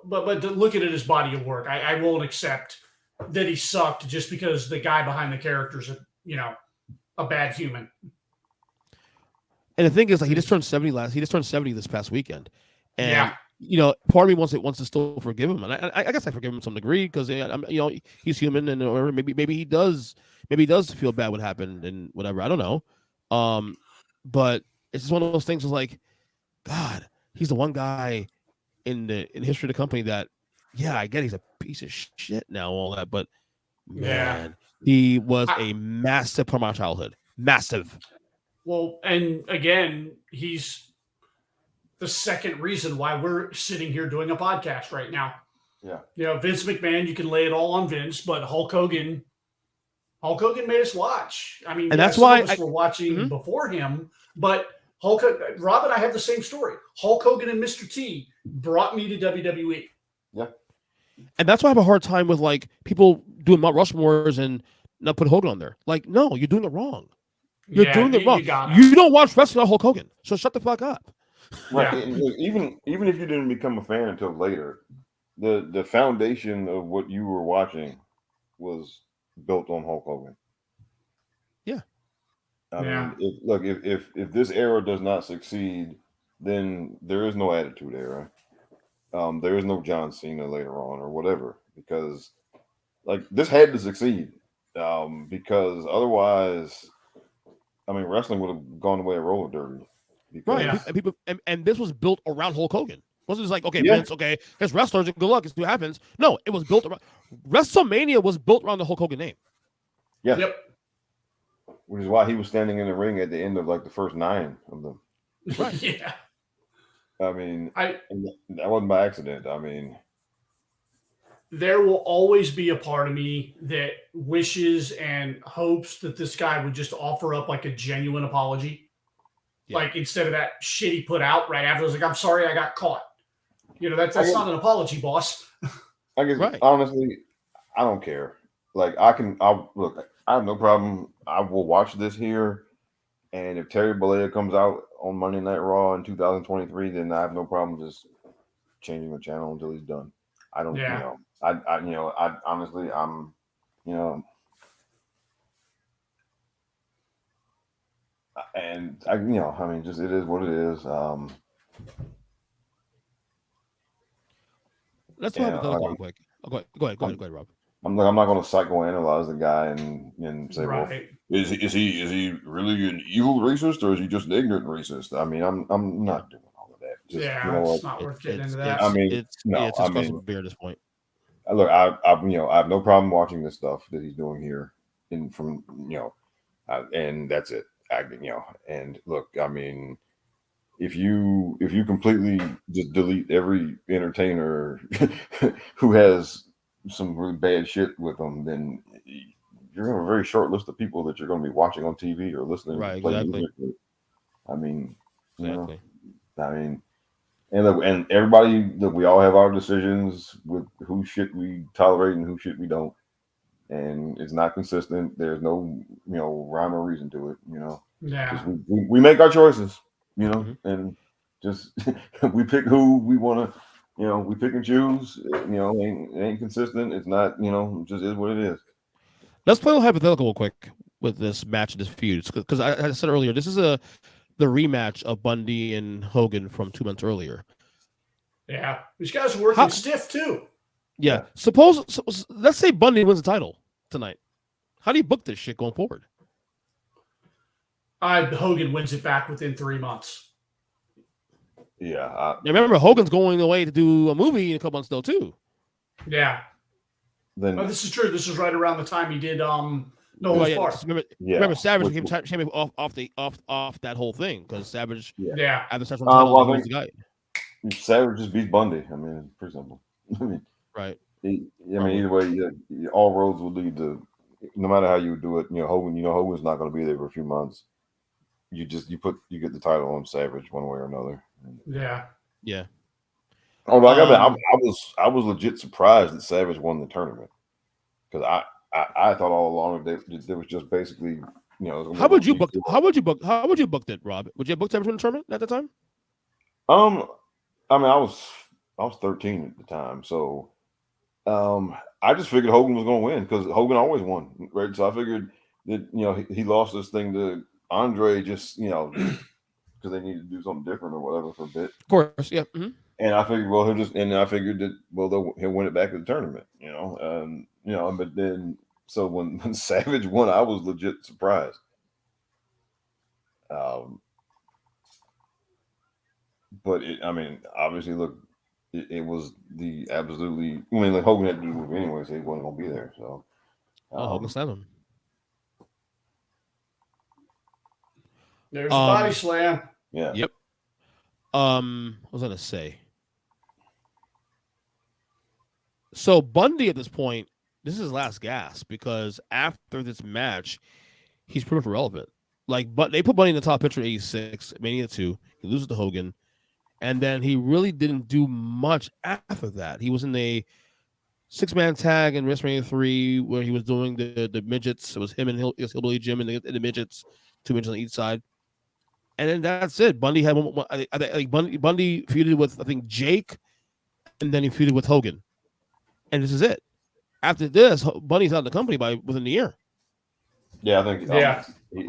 But to look at it as body of work, I won't accept that he sucked just because the guy behind the character's a bad human. And the thing is, like, he just turned 70 He just turned 70 this past weekend, and yeah. Part of me wants to still forgive him, and I guess I forgive him to some degree because he's human, and or maybe he does feel bad what happened and whatever. I don't know, but it's just one of those things. Is like, God, he's the one guy in history of the company that, yeah, I get he's a piece of shit now, all that, but man, he was a massive part of my childhood, massive. Well, and again, he's the second reason why we're sitting here doing a podcast right now. Yeah. Vince McMahon, you can lay it all on Vince, but Hulk Hogan made us watch. I mean, and that's why some of us were watching before him, but Rob and I have the same story. Hulk Hogan and Mr. T brought me to WWE. Yeah. And that's why I have a hard time with like people doing Mount Rushmores and not put Hogan on there. Like, no, you're doing it wrong. You're doing it wrong. You don't watch wrestling on Hulk Hogan, so shut the fuck up. Right. Yeah. And even if you didn't become a fan until later, the foundation of what you were watching was built on Hulk Hogan. Yeah. I mean, if this era does not succeed, then there is no Attitude Era. There is no John Cena later on or whatever, because like this had to succeed, because otherwise, I mean, wrestling would have gone the way of roller derby. Right, and this was built around Hulk Hogan. It wasn't just like, okay, Vince, okay, here's wrestlers, good luck, let's see what happens. No, it was built around WrestleMania was built around the Hulk Hogan name. Yeah. Yep. Which is why he was standing in the ring at the end of like the first 9 of them. Right. Yeah. I mean, that wasn't by accident. I mean, there will always be a part of me that wishes and hopes that this guy would just offer up like a genuine apology. Yeah. Like instead of that shit he put out right after, I was like, I'm sorry I got caught. That's not an apology, boss. I guess honestly, I don't care. Like look, I have no problem. I will watch this here. And if Terry Bollea comes out on Monday Night Raw in 2023, then I have no problem just changing the channel until he's done. I don't, I honestly, I'm, and I mean, just it is what it is. Let's have another call quick. Go ahead, Rob. I'm not going to psychoanalyze the guy and say, well, is he really an evil racist or is he just an ignorant racist? I mean, I'm not doing all of that. Just, it's not worth getting into that. I mean, it's a beer at this point. Look, I have no problem watching this stuff that he's doing here, and that's it. And look, I mean, if you completely just delete every entertainer who has some really bad shit with them, then you're going to have a very short list of people that you're going to be watching on TV or listening. Right, exactly. I mean, exactly. I mean, and everybody, look, we all have our decisions with who shit we tolerate and who shit we don't, and it's not consistent. There's no rhyme or reason to it. Yeah. Just we make our choices. Mm-hmm. And just we pick who we want to. We pick and choose. It ain't consistent. It's not. It just is what it is. Let's play a hypothetical real quick with this match and this feud, because I said earlier, this is the rematch of Bundy and Hogan from 2 months earlier. Yeah, these guys are working stiff too. Yeah. Let's say Bundy wins the title tonight. How do you book this shit going forward? Hogan wins it back within 3 months. Yeah. Remember, Hogan's going away to do a movie in a couple months though too. Yeah. Then this is true. This is right around the time he did No Holds Barred. Remember Savage became champion off that whole thing because Savage at the central title was the guy. Savage just beat Bundy. I mean, it's pretty simple. I mean, right. Either way, all roads will lead to. No matter how you do it, Hogan. Hogan's not going to be there for a few months. You get the title on Savage one way or another. Yeah. Oh, like I was legit surprised that Savage won the tournament because I thought all along that there was just basically How would you book it, Rob? Would you have booked Savage win the tournament at the time? I mean, I was 13 at the time, so I just figured Hogan was going to win because Hogan always won, right? So I figured that he lost this thing to Andre just because they needed to do something different or whatever for a bit. Of course, yeah. Mm-hmm. And I figured, that he'll win it back at the tournament, But then, so when Savage won, I was legit surprised. But obviously, look, it was the absolutely. I mean, like Hogan had to do the move anyway, so he wasn't going to be there. So, Hogan slammed him. There's a body slam. Yeah. Yep. What was I going to say? So Bundy at this point, this is his last gasp because after this match, he's pretty much irrelevant. But they put Bundy in the top picture in '86, Mania 2. He loses to Hogan, and then he really didn't do much after that. He was in a 6-man tag in WrestleMania 3 where he was doing the midgets. It was him and Hillbilly Jim and the midgets, 2 midgets on each side. And then that's it. Bundy had Bundy feuded with, I think, Jake, and then he feuded with Hogan. And this is it. After this, Bundy's out of the company within the year. Yeah, I think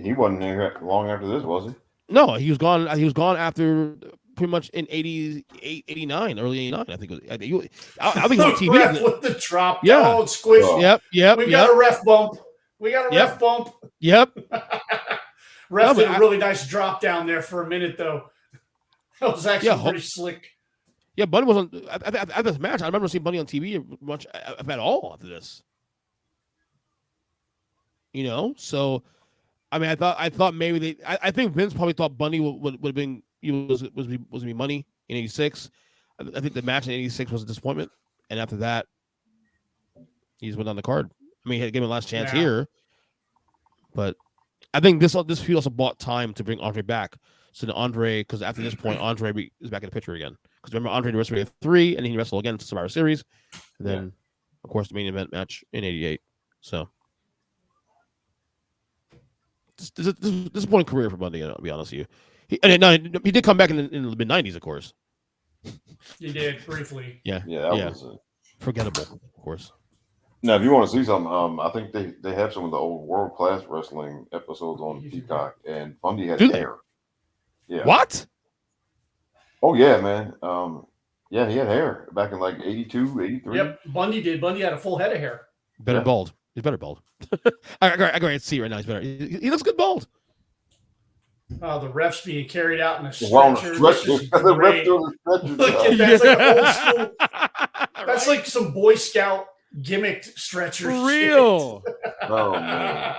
he wasn't there long after this, was he? No, he was gone. He was gone after pretty much in 88, 89, early 89, I think. I think he was on TV. Ref with the drop. Yeah. Oh, squish. Yep. We got a ref bump. Yep. Ref did a really nice drop down there for a minute, though. That was actually pretty slick. Yeah, Bundy wasn't at this match. I remember seeing Bundy on TV much at all after this. So I mean, I thought maybe I think Vince probably thought Bundy would have been was gonna be money in '86. I think the match in '86 was a disappointment, and after that, he just went on the card. I mean, he had given him a last chance here, but I think this feud also bought time to bring Andre back. So the Andre, because after this point, Andre is back in the picture again. Because remember, Andre did WrestleMania 3, and then he wrestled again to Survivor Series, and then, of course, the main event match in '88. So, disappointing career for Bundy. I'll be honest with you. He did come back in the mid '90s, of course. He did briefly. Yeah. That was forgettable, of course. Now, if you want to see something, I think they have some of the old World Class Wrestling episodes on Peacock, and Bundy had hair. Yeah. What? Oh yeah, man. Yeah, he had hair back in like 82, 83. Yep, Bundy did. Bundy had a full head of hair. Better bald. He's better bald. I can see right now. He's better. He looks good bald. The refs being carried out in a stretcher. The ref doing a stretcher. Look at that. That's like an old school. That's like some Boy Scout gimmicked stretcher. For real. Oh man,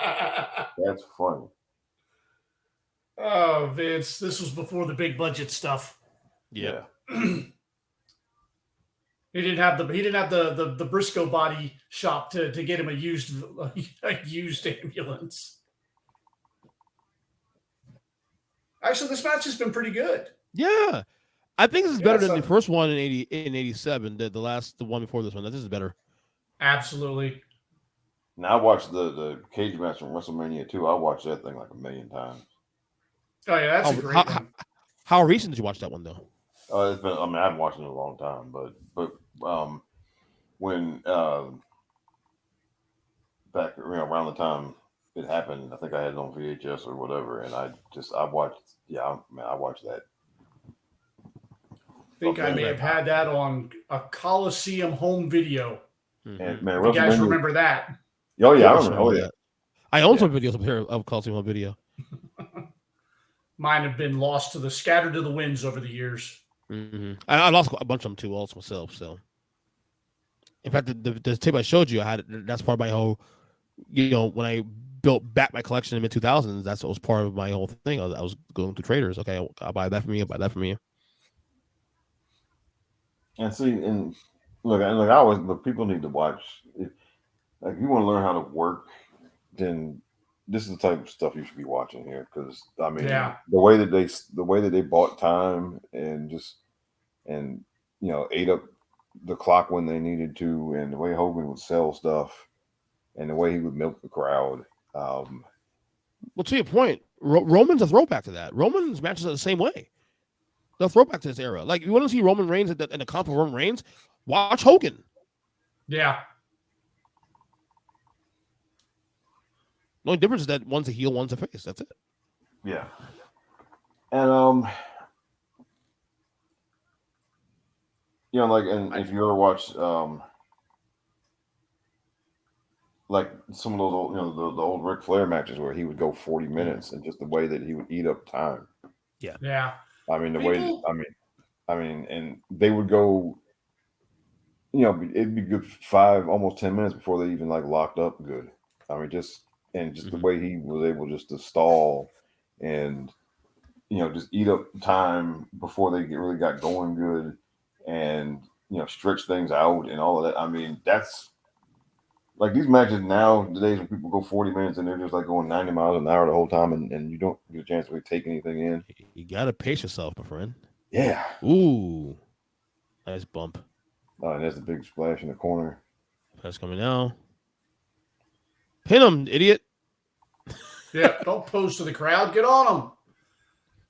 that's funny. Oh, Vince, this was before the big budget stuff. Yeah. He didn't have the Briscoe body shop to get him a used ambulance. Actually, this match has been pretty good. Yeah. I think this is better than so- the first one in '87. The one before this one. This is better. Absolutely. Now I watched the cage match from WrestleMania 2. I watched that thing like a million times. Oh yeah, that's a great one. How recent did you watch that one though? It's been. I mean, I've watched it a long time, but when back around the time it happened, I think I had it on VHS or whatever, and I watched. Yeah, I watched that. I think I may have had that on a Coliseum home video. And man, You guys remember that? Oh yeah, I remember. Oh yeah. I own some videos up here of Coliseum home video. Mine have been scattered to the winds over the years. Mm-hmm. I lost a bunch of them too, also myself. So, in fact, the tape I showed you, I had that's part of my whole. When I built back my collection in the mid-2000s, that's what was part of my whole thing. I was going to traders. Okay, I'll buy that from you. I'll buy that from you. And see, and look, I always look. People need to watch. If you want to learn how to work, then this is the type of stuff you should be watching here. Because I mean, the way that they bought time and ate up the clock when they needed to, and the way Hogan would sell stuff, and the way he would milk the crowd. Well, to your point, Roman's a throwback to that. Roman's matches are the same way. They'll throw back to this era. Like, you want to see Roman Reigns in the comp of Roman Reigns? Watch Hogan. Yeah. The only difference is that one's a heel, one's a face. That's it. Yeah. And and if you ever watch like some of those old, the old Ric Flair matches where he would go 40 minutes and just the way that he would eat up time. Yeah. Yeah. I mean, and they would go, it'd be good 5, almost 10 minutes before they even like locked up good. I mean, just the way he was able just to stall and, just eat up time before they really got going good and, stretch things out and all of that. I mean, that's like these matches nowadays when people go 40 minutes and they're just like going 90 miles an hour the whole time and you don't get a chance to really take anything in. You got to pace yourself, my friend. Yeah. Ooh. Nice bump. Oh, and there's the big splash in the corner. That's coming now. Pin him, idiot. Yeah, don't pose to the crowd. Get on him.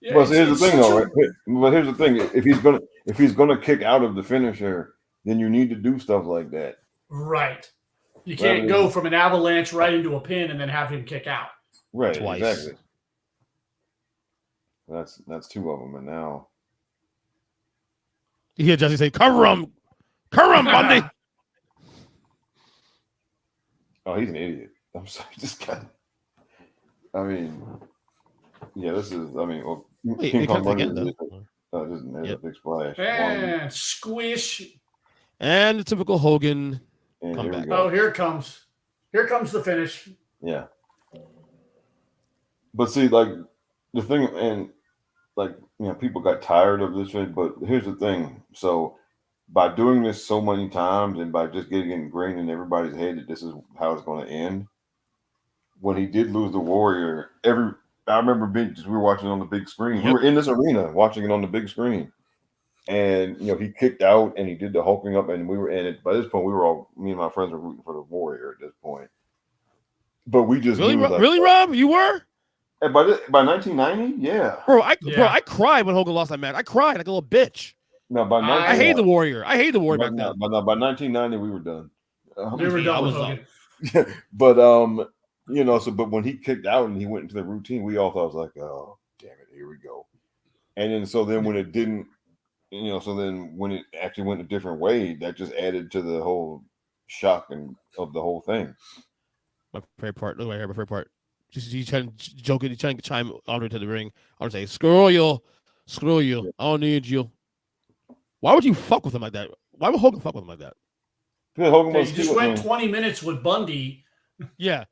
Yeah, but here's the thing, though. Right? But here's the thing: if he's gonna kick out of the finisher, then you need to do stuff like that. Right. You can't go from an avalanche right into a pin and then have him kick out. Right. Twice. Exactly. That's 2 of them, and now you hear Jesse say, "Cover him, Bundy." Oh, he's an idiot. I'm sorry, this guy. I mean, yeah, this is. I mean, well, Wait, King Kong Bundy again, is there's a big splash. And squish. And the typical Hogan comeback. Oh, here it comes. Here comes the finish. Yeah. But see, like the thing, and like people got tired of this, but here's the thing. So by doing this so many times and by just getting ingrained in everybody's head that this is how it's going to end, when he did lose the Warrior, I remember we were watching it on the big screen. We were in this arena watching it on the big screen. And he kicked out and he did the hulking up, and we were in it. By this point, me and my friends were rooting for the Warrior at this point. But we just really, Rob, you were? And by 1990, yeah, bro. I cried when Hogan lost that match. I cried like a little bitch. No, I hate the Warrior. I hate the Warrior back then. By 1990, we were done. We were done with Hogan. But but when he kicked out and he went into the routine, we all thought, it was like, oh, damn it, here we go. And then when it didn't. So then when it actually went a different way, that just added to the whole shock of the whole thing. My favorite part. Look right here, my favorite part. He's trying to joke it. He's trying to chime Andre to the ring. I would say, screw you. Yeah. I don't need you. Why would you fuck with him like that? Why would Hogan fuck with him like that? Yeah, Hogan he just went 20 minutes with Bundy. Yeah.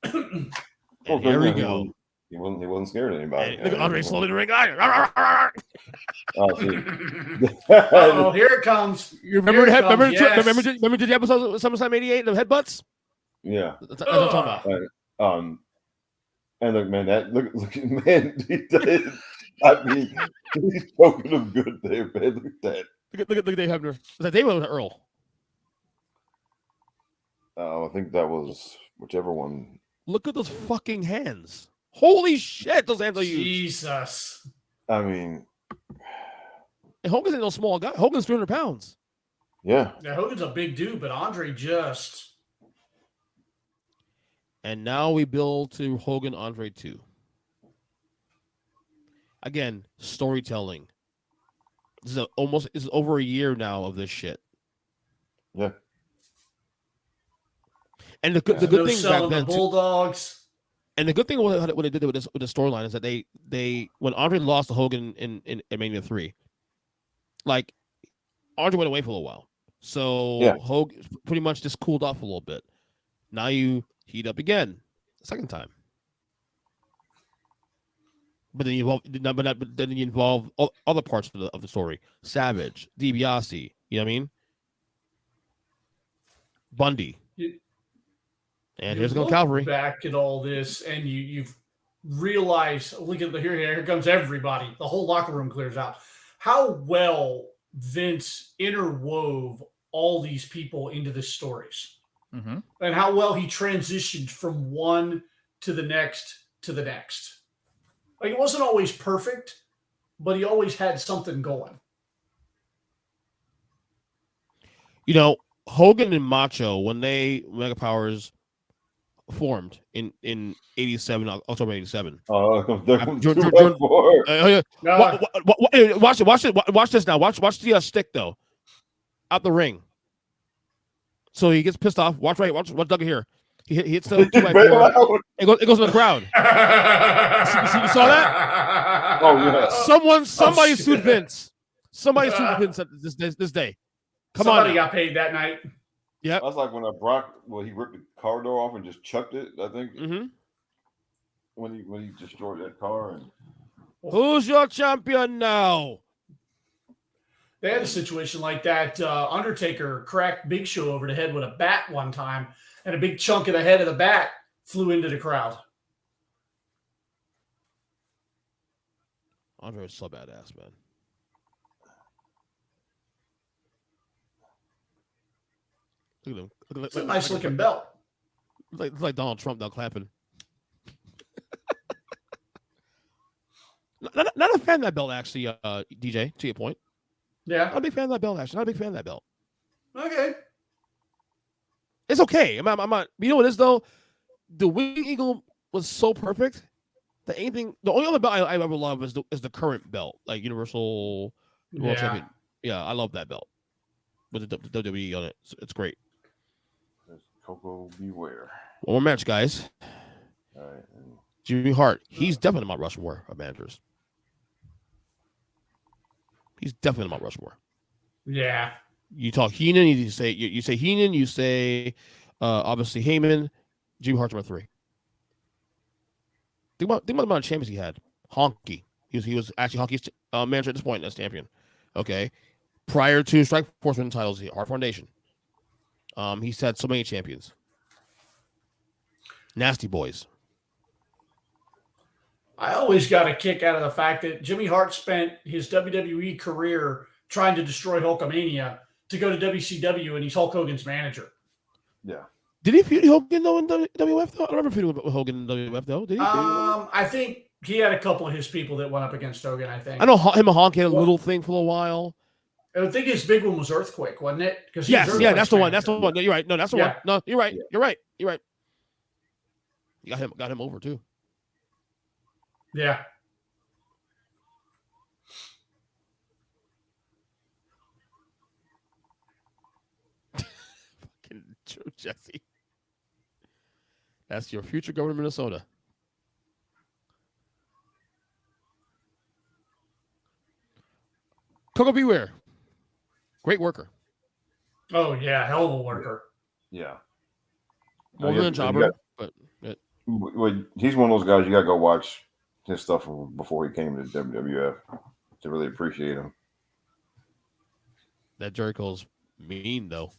Here we go. He wasn't scared of anybody. Look at Andre slowly in the ring. Oh, here it comes. You remember remember the episode of SummerSlam '88, the headbutts? Yeah. That's what I'm talking about. And look, man, man, I mean, he's poking him good there, man. Look at that. Look at Dave Hebner. Was that Dave or was that Earl? I think that was whichever one. Look at those fucking hands. Holy shit, those hands are huge. Jesus. I mean, And Hogan's ain't no small guy. Hogan's 300 pounds. yeah. Yeah, Hogan's a big dude, but Andre just. And now we build to Hogan Andre 2. Again, storytelling. This is over a year now of this shit. Yeah. And the good thing back selling then the Bulldogs. And the good thing what they did with the storyline is that they when Andre lost to Hogan in Mania 3, like Andre went away for a little while, so Yeah. Hogan pretty much just cooled off a little bit. Now you heat up again, second time, but then you involve other parts of the story. Savage, DiBiase, you know what I mean? Bundy. And here's going Calvary. Back at all this, and you've realized, look at here comes everybody. The whole locker room clears out. How well Vince interwove all these people into the stories, and how well he transitioned from one to the next to the next. Like, it wasn't always perfect, but he always had something going. You know, Hogan and Macho, when Mega Powers formed in 87, October 87. Oh, Watch this now. Watch the stick though, out the ring. So he gets pissed off. Watch Doug here. He hits the 2x4. It goes in the crowd. You saw that? Oh yeah. Somebody sued Vince. Somebody sued Vince this day. Somebody got paid that night. Yeah, that's like when he ripped the car door off and just chucked it. I think when he destroyed that car. And who's your champion now? They had a situation like that. Undertaker cracked Big Show over the head with a bat one time, and a big chunk of the head of the bat flew into the crowd. Andre was so badass, man. Look at him. It's a nice looking belt. It's like Donald Trump now clapping. not a fan of that belt, actually, DJ, to your point. Yeah. Not a big fan of that belt, actually. Not a big fan of that belt. Okay. It's okay. I'm not. You know what it is, though? The Winged Eagle was so perfect that the only other belt I ever love is the current belt, like Universal World Champion. Yeah, I love that belt with the WWE on it. It's great. Coco Beware. One more match, guys. All right. Jimmy Hart. He's definitely Mount Rushmore of managers. He's definitely Mount Rushmore. Yeah. You talk Heenan. You say Heenan. You say obviously Heyman. Jimmy Hart's number 3. Think about the amount of champions he had. Honky. He was actually Honky's manager at this point as champion. Okay. Prior to Strike Force winning titles, Hart Foundation. He's had so many champions. Nasty Boys. I always got a kick out of the fact that Jimmy Hart spent his WWE career trying to destroy Hulkamania to go to WCW, and he's Hulk Hogan's manager. Yeah. Did he feud Hogan though in WWF though? I don't remember feuding with Hogan in WWF though. Did he? I think he had a couple of his people that went up against Hogan. I think. I know him and Honk had a little thing for a while. I think his big one was Earthquake, wasn't it? Yes, that's the one. That's the one. No, you're right. No, that's the one. No, you're right. You're right. You got him over too. Yeah. Fucking Joe Jesse. That's your future governor of Minnesota. Coco Beware. Great worker. Oh, yeah. Hell of a worker. Yeah. More than a jobber, but well, he's one of those guys you got to go watch his stuff before he came to WWF to really appreciate him. That Jericho's mean, though.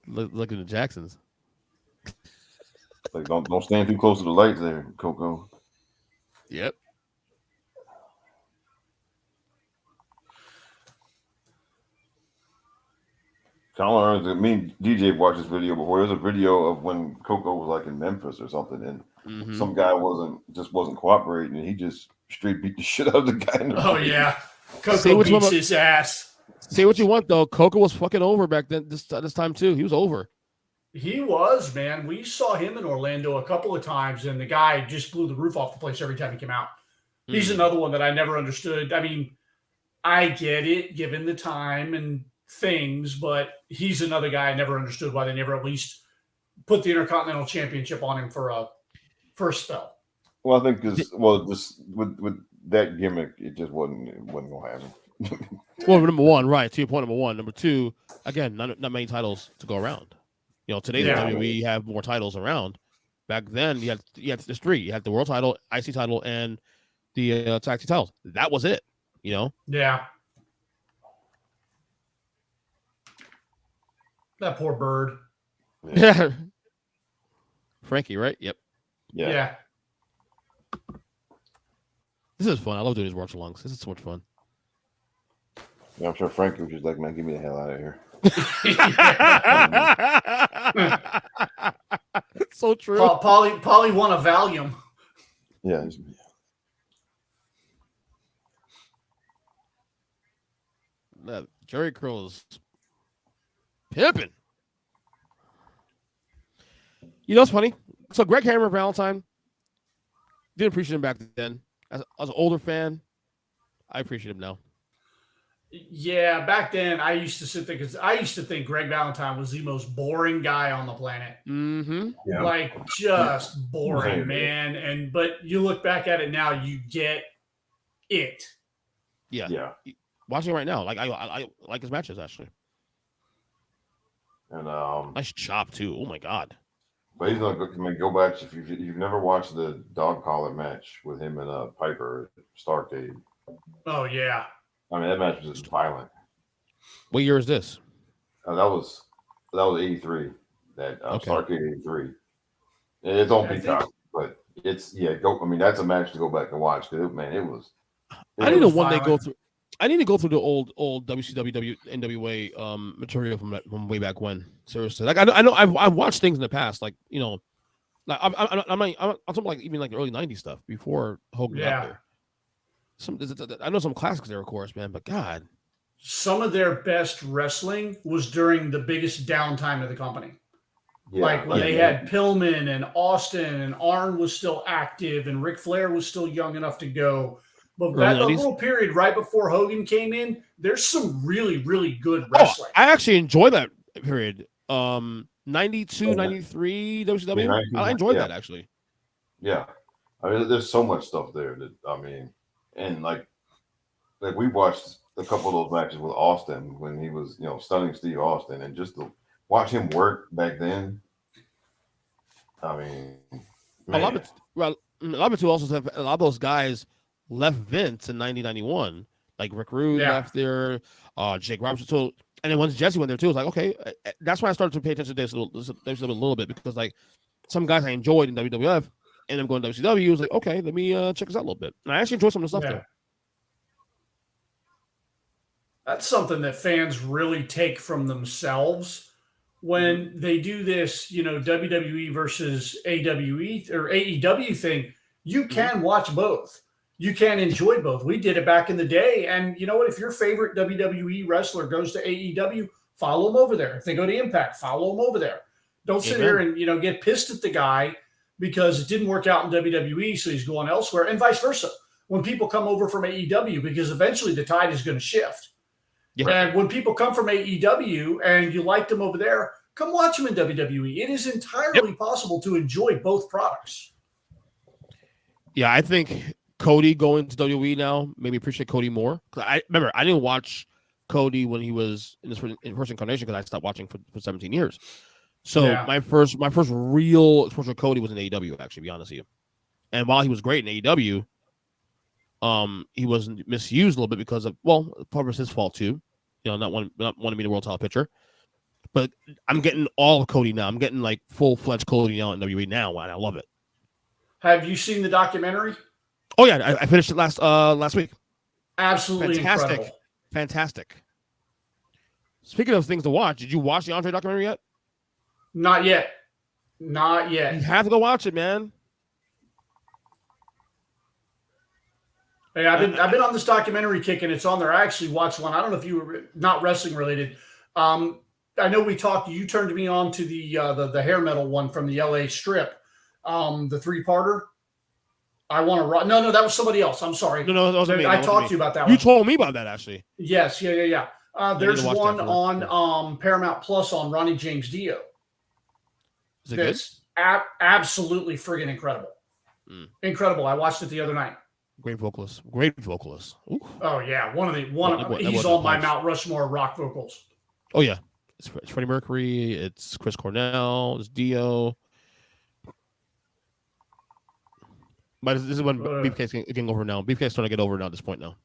Look at the Jacksons. Like, don't stand too close to the lights there, Coco. Yep. Colin Earns, me and DJ watched this video before. There's a video of when Coco was like in Memphis or something, and some guy wasn't cooperating, and he just straight beat the shit out of the guy. In the ring. Yeah, Coco beats his ass. Say what you want though, Coco was fucking over back then. This time too, he was over. He was, man. We saw him in Orlando a couple of times, and the guy just blew the roof off the place every time he came out. He's another one that I never understood. I mean, I get it, given the time and things, but he's another guy I never understood why they never at least put the Intercontinental Championship on him for a spell. Well, I think just with that gimmick, it just wasn't going to happen. Well, number one, right? To your point, number one. Number two, again, not many titles to go around. You know, today the WWE have more titles around. Back then, you had there's three. You had the world title, IC title, and the tag team titles. That was it. You know. Yeah. That poor bird. Yeah. Frankie, right? Yep. Yeah. This is fun. I love doing these watch alongs. This is so much fun. Yeah, I'm sure Frankie was just like, man, get me the hell out of here. So true. Polly won a Valium. Yeah. Jerry Curl's pimping. You know what's funny? So Greg Hammer Valentine didn't appreciate him back then. As an older fan, I appreciate him now. Yeah, back then I used to sit there because I used to think Greg Valentine was the most boring guy on the planet. Mm-hmm. Yeah. Like just boring, man. But you look back at it now, you get it. Yeah. Watching it right now, like I like his matches actually. And nice chop too. Oh my god. But he's gonna go back if you've never watched the dog collar match with him and Piper at Starcade. Oh yeah. I mean that match was just violent. What year is this? That was 83. That Starcade 83. It's on Peacock, but it's go. I mean that's a match to go back and watch because it was. I need to one day go through. I need to go through the old WCW NWA material from way back when. Seriously, like I know I've watched things in the past, like you know, like I'm talking like even like the early '90s stuff before Hogan got there. I know some classics there, of course, man. But God, some of their best wrestling was during the biggest downtime of the company. Yeah, like when they had Pillman and Austin and Arn was still active and Ric Flair was still young enough to go. But that little period right before Hogan came in, there's some really, really good wrestling. I actually enjoy that period. 92, 93 WCW. I enjoyed that actually. Yeah. I mean, there's so much stuff there that and like we watched a couple of those matches with Austin when he was, stunning Steve Austin, and just to watch him work back then. I mean, a lot of it too. Also, a lot of those guys left Vince in 1991, like Rick Rude left there, Jake Robertson. So, and then once Jesse went there too, it was like, okay, that's why I started to pay attention to this a little bit because like some guys I enjoyed in WWF and I'm going to WCW. It was like, okay, let me check this out a little bit. And I actually enjoyed some of the stuff there. That's something that fans really take from themselves when they do this, WWE versus AWE or AEW thing. You can watch both. You can enjoy both. We did it back in the day. And you know what? If your favorite WWE wrestler goes to AEW, follow them over there. If they go to Impact, follow them over there. Don't sit here and, get pissed at the guy because it didn't work out in WWE, so he's going elsewhere, and vice versa. When people come over from AEW, because eventually the tide is going to shift. Yeah. And when people come from AEW and you like them over there, come watch them in WWE. It is entirely possible to enjoy both products. Yeah, I think Cody going to WWE now made me appreciate Cody more. I remember I didn't watch Cody when he was in his first incarnation because I stopped watching for 17 years. So my first real exposure to Cody was in AEW, actually, to be honest with you. And while he was great in AEW, he was misused a little bit because of part of his fault too. Not wanting to be the world title picture. But I'm getting all of Cody now. I'm getting like full-fledged Cody now in WWE now, and I love it. Have you seen the documentary? Oh yeah, I finished it last week. Absolutely incredible. Fantastic. Speaking of things to watch, did you watch the Andre documentary yet? Not yet. Not You yet. have to go watch it, man. Hey, I've been on this documentary kick, and it's on there. I actually watched one. I don't know if you were not wrestling related. I know we talked. You turned me on to the hair metal one from the LA Strip, the 3-parter. I want to run. No, that was somebody else. I'm sorry. No, that wasn't me. I talked to you about that. You told me about that actually. Yes, yeah. There's one on Paramount Plus on Ronnie James Dio. Is it that's absolutely friggin' incredible. Incredible. I watched it the other night. Great vocalist. Ooh. Oh yeah, he's on my Mount Rushmore rock vocals. Oh yeah, it's Freddie Mercury. It's Chris Cornell. It's Dio. But this is when Beefcake's getting over now. Beefcake's starting to get over now at this point now.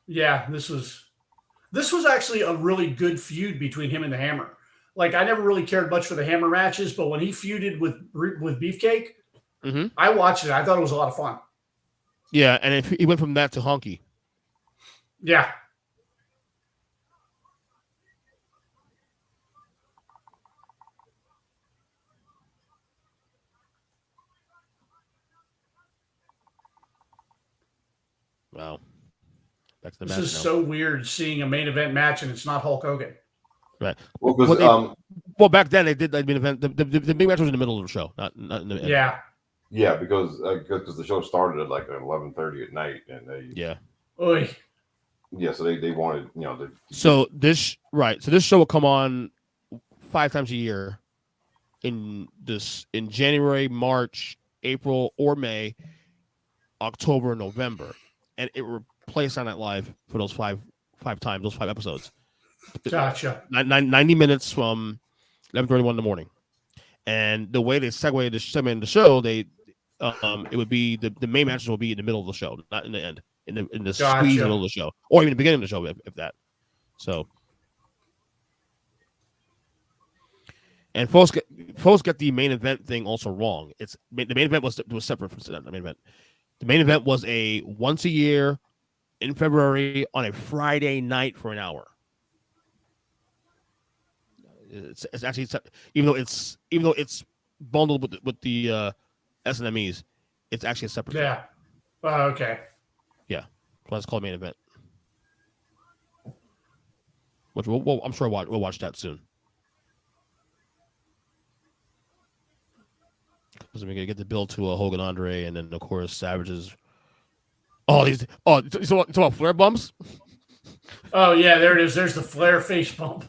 Yeah, this was actually a really good feud between him and the Hammer. Like, I never really cared much for the Hammer matches, but when he feuded with Beefcake, I watched it. I thought it was a lot of fun. Yeah, and he went from that to Honky. Yeah. Wow. Back to the this match is now. So weird seeing a main event match and it's not Hulk Hogan. Right. Well, back then they did that main event. The big match was in the middle of the show, not in the end. Yeah. Yeah, because the show started at like 11:30 at night, and they Oy. Yeah, so they wanted So this show will come on 5 times a year in January, March, April, or May, October, and November, and it replaced Saturday Night Live for those five times, those 5 episodes. Gotcha. 90 minutes from 11:31 in the morning, and the way they segment the show, it would be the main matches will be in the middle of the show, not in the end, in the squeeze middle of the show, or even the beginning of the show, if that. So, and folks get the main event thing also wrong. The main event was separate from the main event. The main event was a once a year in February on a Friday night for an hour. It's actually, even though it's bundled with the SNMEs, it's actually a separate. Yeah. Okay. Yeah. So that's called main event. Which I'm sure we'll watch that soon. Because we're gonna get the build to Hogan Andre, and then of course Savage's. You talking about Flair bumps? Oh yeah, there it is. There's the Flair face bump.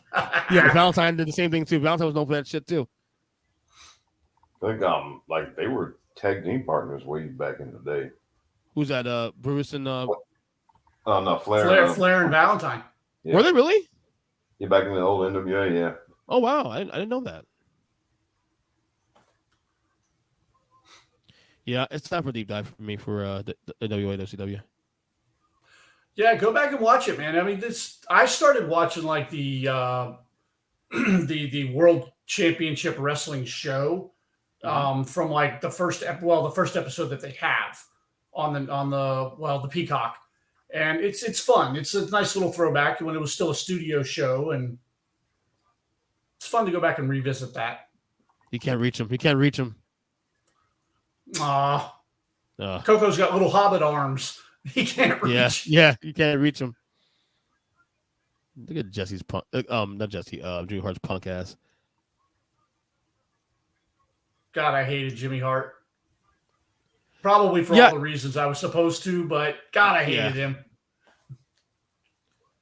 Yeah, Valentine did the same thing too. Valentine was known for that shit too. I think like they were tag team partners way back in the day. Who's that? Bruce and no, Flair. Flair and Valentine. Yeah. Were they really? Yeah, back in the old NWA, yeah. Oh wow, I didn't know that. Yeah, it's time for a deep dive for me for the NWA and WCW. Yeah, go back and watch it, man. I mean, I started watching like the the World Championship Wrestling show from like the first episode that they have on the Peacock, and it's fun. It's a nice little throwback when it was still a studio show, and it's fun to go back and revisit that. You can't reach him. Coco's got little hobbit arms. He can't reach. Yeah, you can't reach him. Look at Jesse's punk. Not Jesse. Jimmy Hart's punk ass. God, I hated Jimmy Hart. Probably for all the reasons I was supposed to, but God, I hated him.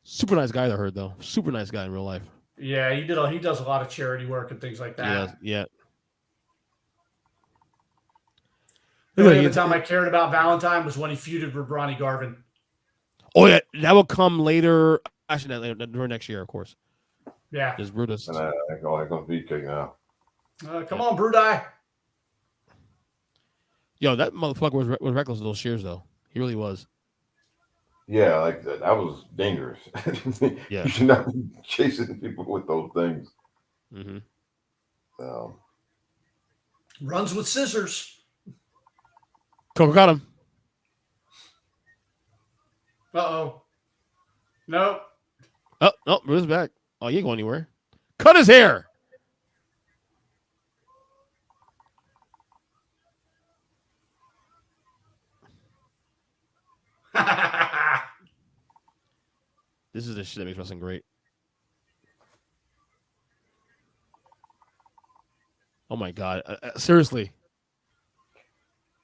Super nice guy, I heard though. Super nice guy in real life. Yeah, he does a lot of charity work and things like that. Yeah. The only time I cared about Valentine was when he feuded with Ronnie Garvin. Oh yeah, that will come later. Actually, during next year, of course. Yeah. There's Brutus. And I go Beefcake now. Come on, Brudai. Yo, that motherfucker was reckless with those shears, though. He really was. Yeah, like that was dangerous. Yeah. You should not be chasing people with those things. Mm-hmm. Runs with scissors. Coco got him. Uh-oh. Nope. Oh, no, Bruce back. Oh, you ain't going anywhere. Cut his hair. This is the shit that makes wrestling great. Oh my god! Seriously.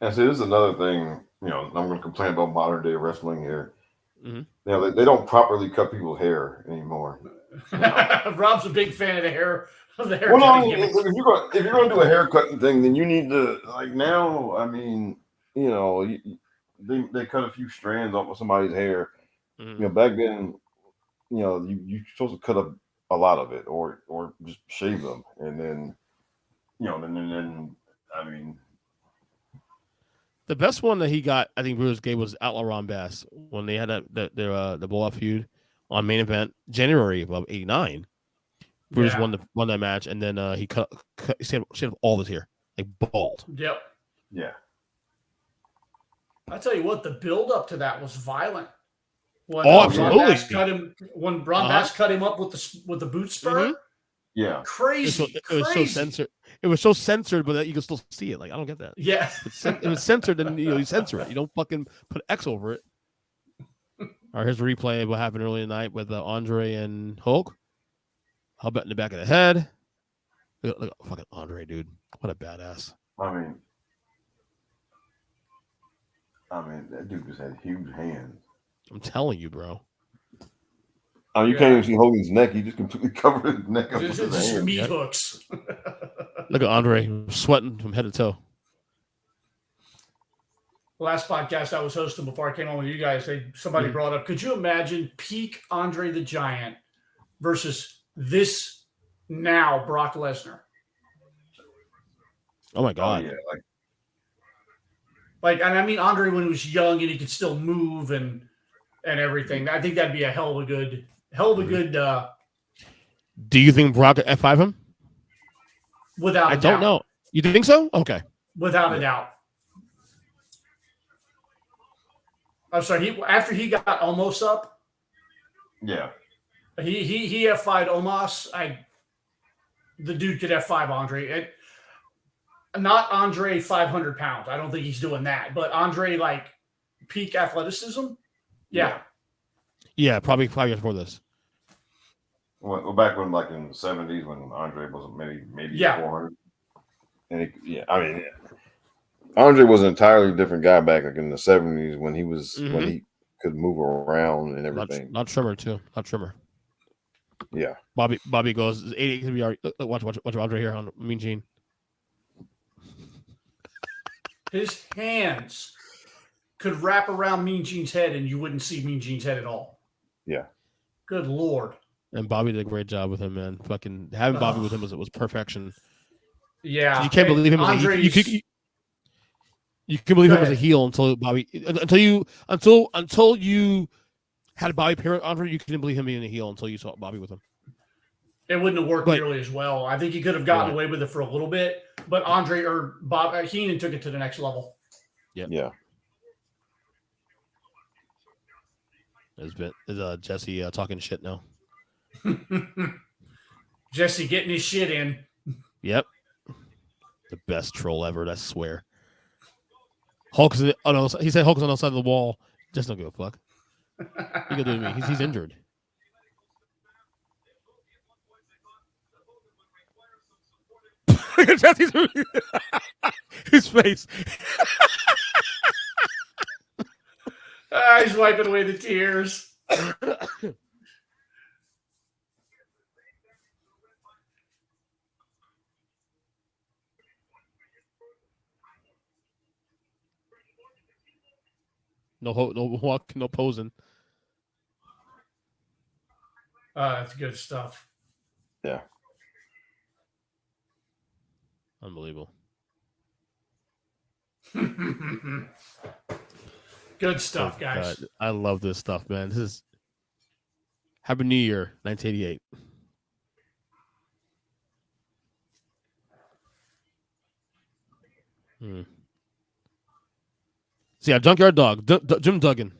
And see, this is another thing. You know, I'm going to complain about modern day wrestling here. Mm-hmm. You know, they don't properly cut people's hair anymore. You know? Rob's a big fan of the hair. Well, no, if you're going to do a haircutting thing, then you need to now. I mean, you know, they cut a few strands off of somebody's hair. Mm-hmm. You know, back then, you know, you're supposed to cut up a lot of it, or just shave them, and then, you know, then I mean, the best one that he got, I think Bruce gave was Outlaw Ron Bass when they had the blow-up feud on Main Event January of '89. Bruce won that match, and then he cut shaved all his hair, like bald. Yep. Yeah. I tell you what, the build up to that was violent. When, absolutely. When Ron Bass cut him up with the boot spur. Mm-hmm. Yeah. Crazy. It was so censored. It was so censored, but that you can still see it. Like, I don't get that. Yeah. It was censored, and you censor it. You don't fucking put X over it. All right, here's a replay of what happened early tonight with Andre and Hulk. Hellbat in the back of the head. Look at fucking Andre, dude. What a badass. I mean, that dude just had huge hands. I'm telling you, bro. Oh, you can't even see Hogan's neck. He just completely covered his neck up with his Just hands. meat hooks. Look at Andre sweating from head to toe. Last podcast I was hosting before I came on with you guys, somebody brought up, could you imagine peak Andre the Giant versus this now Brock Lesnar? Oh my god! Oh, yeah, and I mean Andre when he was young and he could still move and everything. I think that'd be a hell of a good. Do you think Brock could F5 him? Without a doubt. I don't know. You think so? Okay. Without a doubt. I'm sorry. After he got almost up. Yeah. He F5'd Omos. The dude could F5 Andre. Not Andre 500 pounds. I don't think he's doing that. But Andre like peak athleticism. Yeah. Yeah, probably before this. Well, back when, like in the 70s, when Andre was maybe 400. And I mean, Andre was an entirely different guy back like in the 70s when he was when he could move around and everything. Not Trimmer too. Not Trimmer. Yeah. Bobby goes 88 yard. Watch Andre here on Mean Gene. His hands could wrap around Mean Gene's head and you wouldn't see Mean Gene's head at all. Yeah. Good Lord. And Bobby did a great job with him, man. Fucking having Bobby with him was perfection. Yeah. So you can't believe him you can believe him as a heel until you had Bobby pair with Andre, you couldn't believe him being a heel until you saw Bobby with him. It wouldn't have worked nearly as well. I think he could have gotten away with it for a little bit, but Andre or Bob Heenan took it to the next level. Yeah. Is Jesse talking shit now? Jesse getting his shit in. Yep. The best troll ever, I swear. Hulk's he said Hulk's on the other side of the wall. Just don't give a fuck. He could do to me. He's injured. Look at Jesse's his face. He's wiping away the tears. No walk, no posing. That's good stuff. Yeah. Unbelievable. Good stuff, guys. I love this stuff, man. This is Happy New Year, 1988. See, Junkyard Dog, Jim Duggan.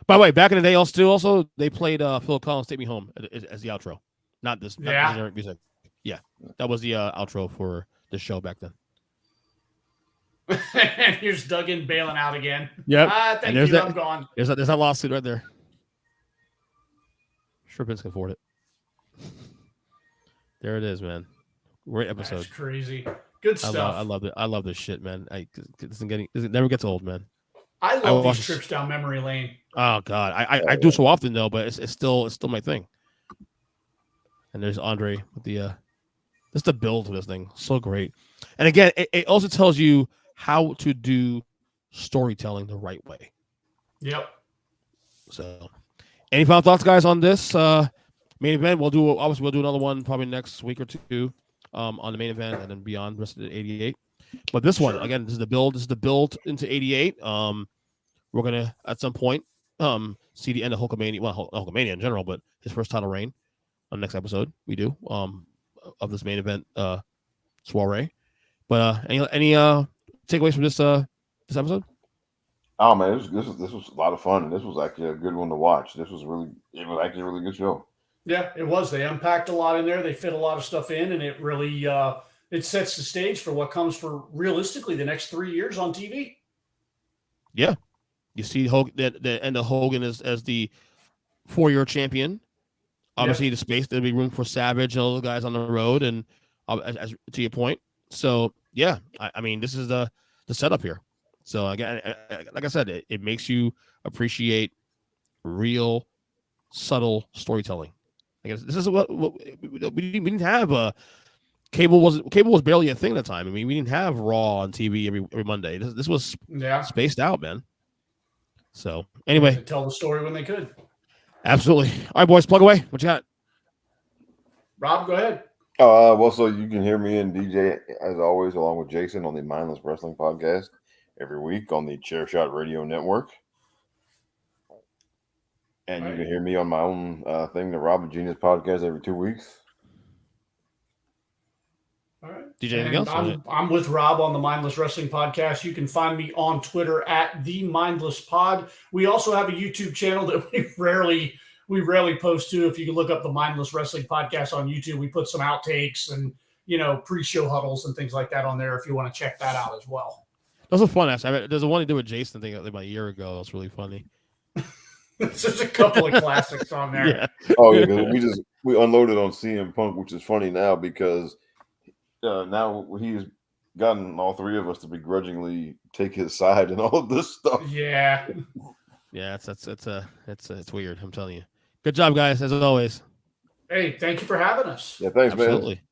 By the way, back in the day, also they played Phil Collins' "Take Me Home" as the outro. Not this generic music. Yeah, that was the outro for the show back then. And here's Duggan bailing out again. Yep. Thank you. I'm gone. There's that lawsuit right there. Sure, Vince can afford it. There it is, man. Great episode. That's crazy. Good stuff. I love it. I love this shit, man. It never gets old, man. I love these trips down memory lane. Oh God, I do so often though, but it's still my thing. And there's Andre with just the build to this thing, so great. And again, it also tells you how to do storytelling the right way. Yep. So, any final thoughts, guys, on this main event? We'll do another one probably next week or two on the main event and then beyond the rest of the 88. But this one, again, this is the build. This is the build into 88. We're gonna at some point see the end of Hulkamania. Well, Hulkamania in general, but his first title reign on the next episode. We do of this main event soiree. But any takeaways from this episode? Oh man, this was a lot of fun, and this was actually a good one to watch. It was actually a really good show. Yeah, it was. They unpacked a lot in there. They fit a lot of stuff in, and it really it sets the stage for what comes for realistically the next 3 years on TV. Yeah, you see the end of Hogan as the 4-year champion. Obviously, the space there'll be room for Savage and all the guys on the road, and as to your point. So yeah, I mean, this is the setup here. So again, like I said, it makes you appreciate real, subtle storytelling. I guess this is what we didn't have. Cable was barely a thing at the time. I mean, we didn't have Raw on TV every Monday. This was spaced out, man. So anyway, to tell the story when they could. Absolutely. All right, boys, plug away. What you got? Rob, go ahead. Well, so you can hear me and DJ as always, along with Jason, on the Mindless Wrestling Podcast every week on the Chairshot Radio Network. And you can hear me on my own thing, the Rob and Genius Podcast, every 2 weeks. All right. DJ, anything else? I'm with Rob on the Mindless Wrestling Podcast. You can find me on Twitter at the Mindless Pod. We also have a YouTube channel that we rarely post to. If you can look up the Mindless Wrestling Podcast on YouTube, we put some outtakes and pre-show huddles and things like that on there. If you want to check that out as well. Those are fun. There's a one to do with Jason thing about a year ago. That's really funny. There's a couple of classics on there. Yeah. Oh yeah, because we unloaded on CM Punk, which is funny now because now he's gotten all three of us to begrudgingly take his side and all of this stuff. Yeah. Yeah, it's weird. I'm telling you. Good job, guys, as always. Hey, thank you for having us. Yeah, thanks, Absolutely. man.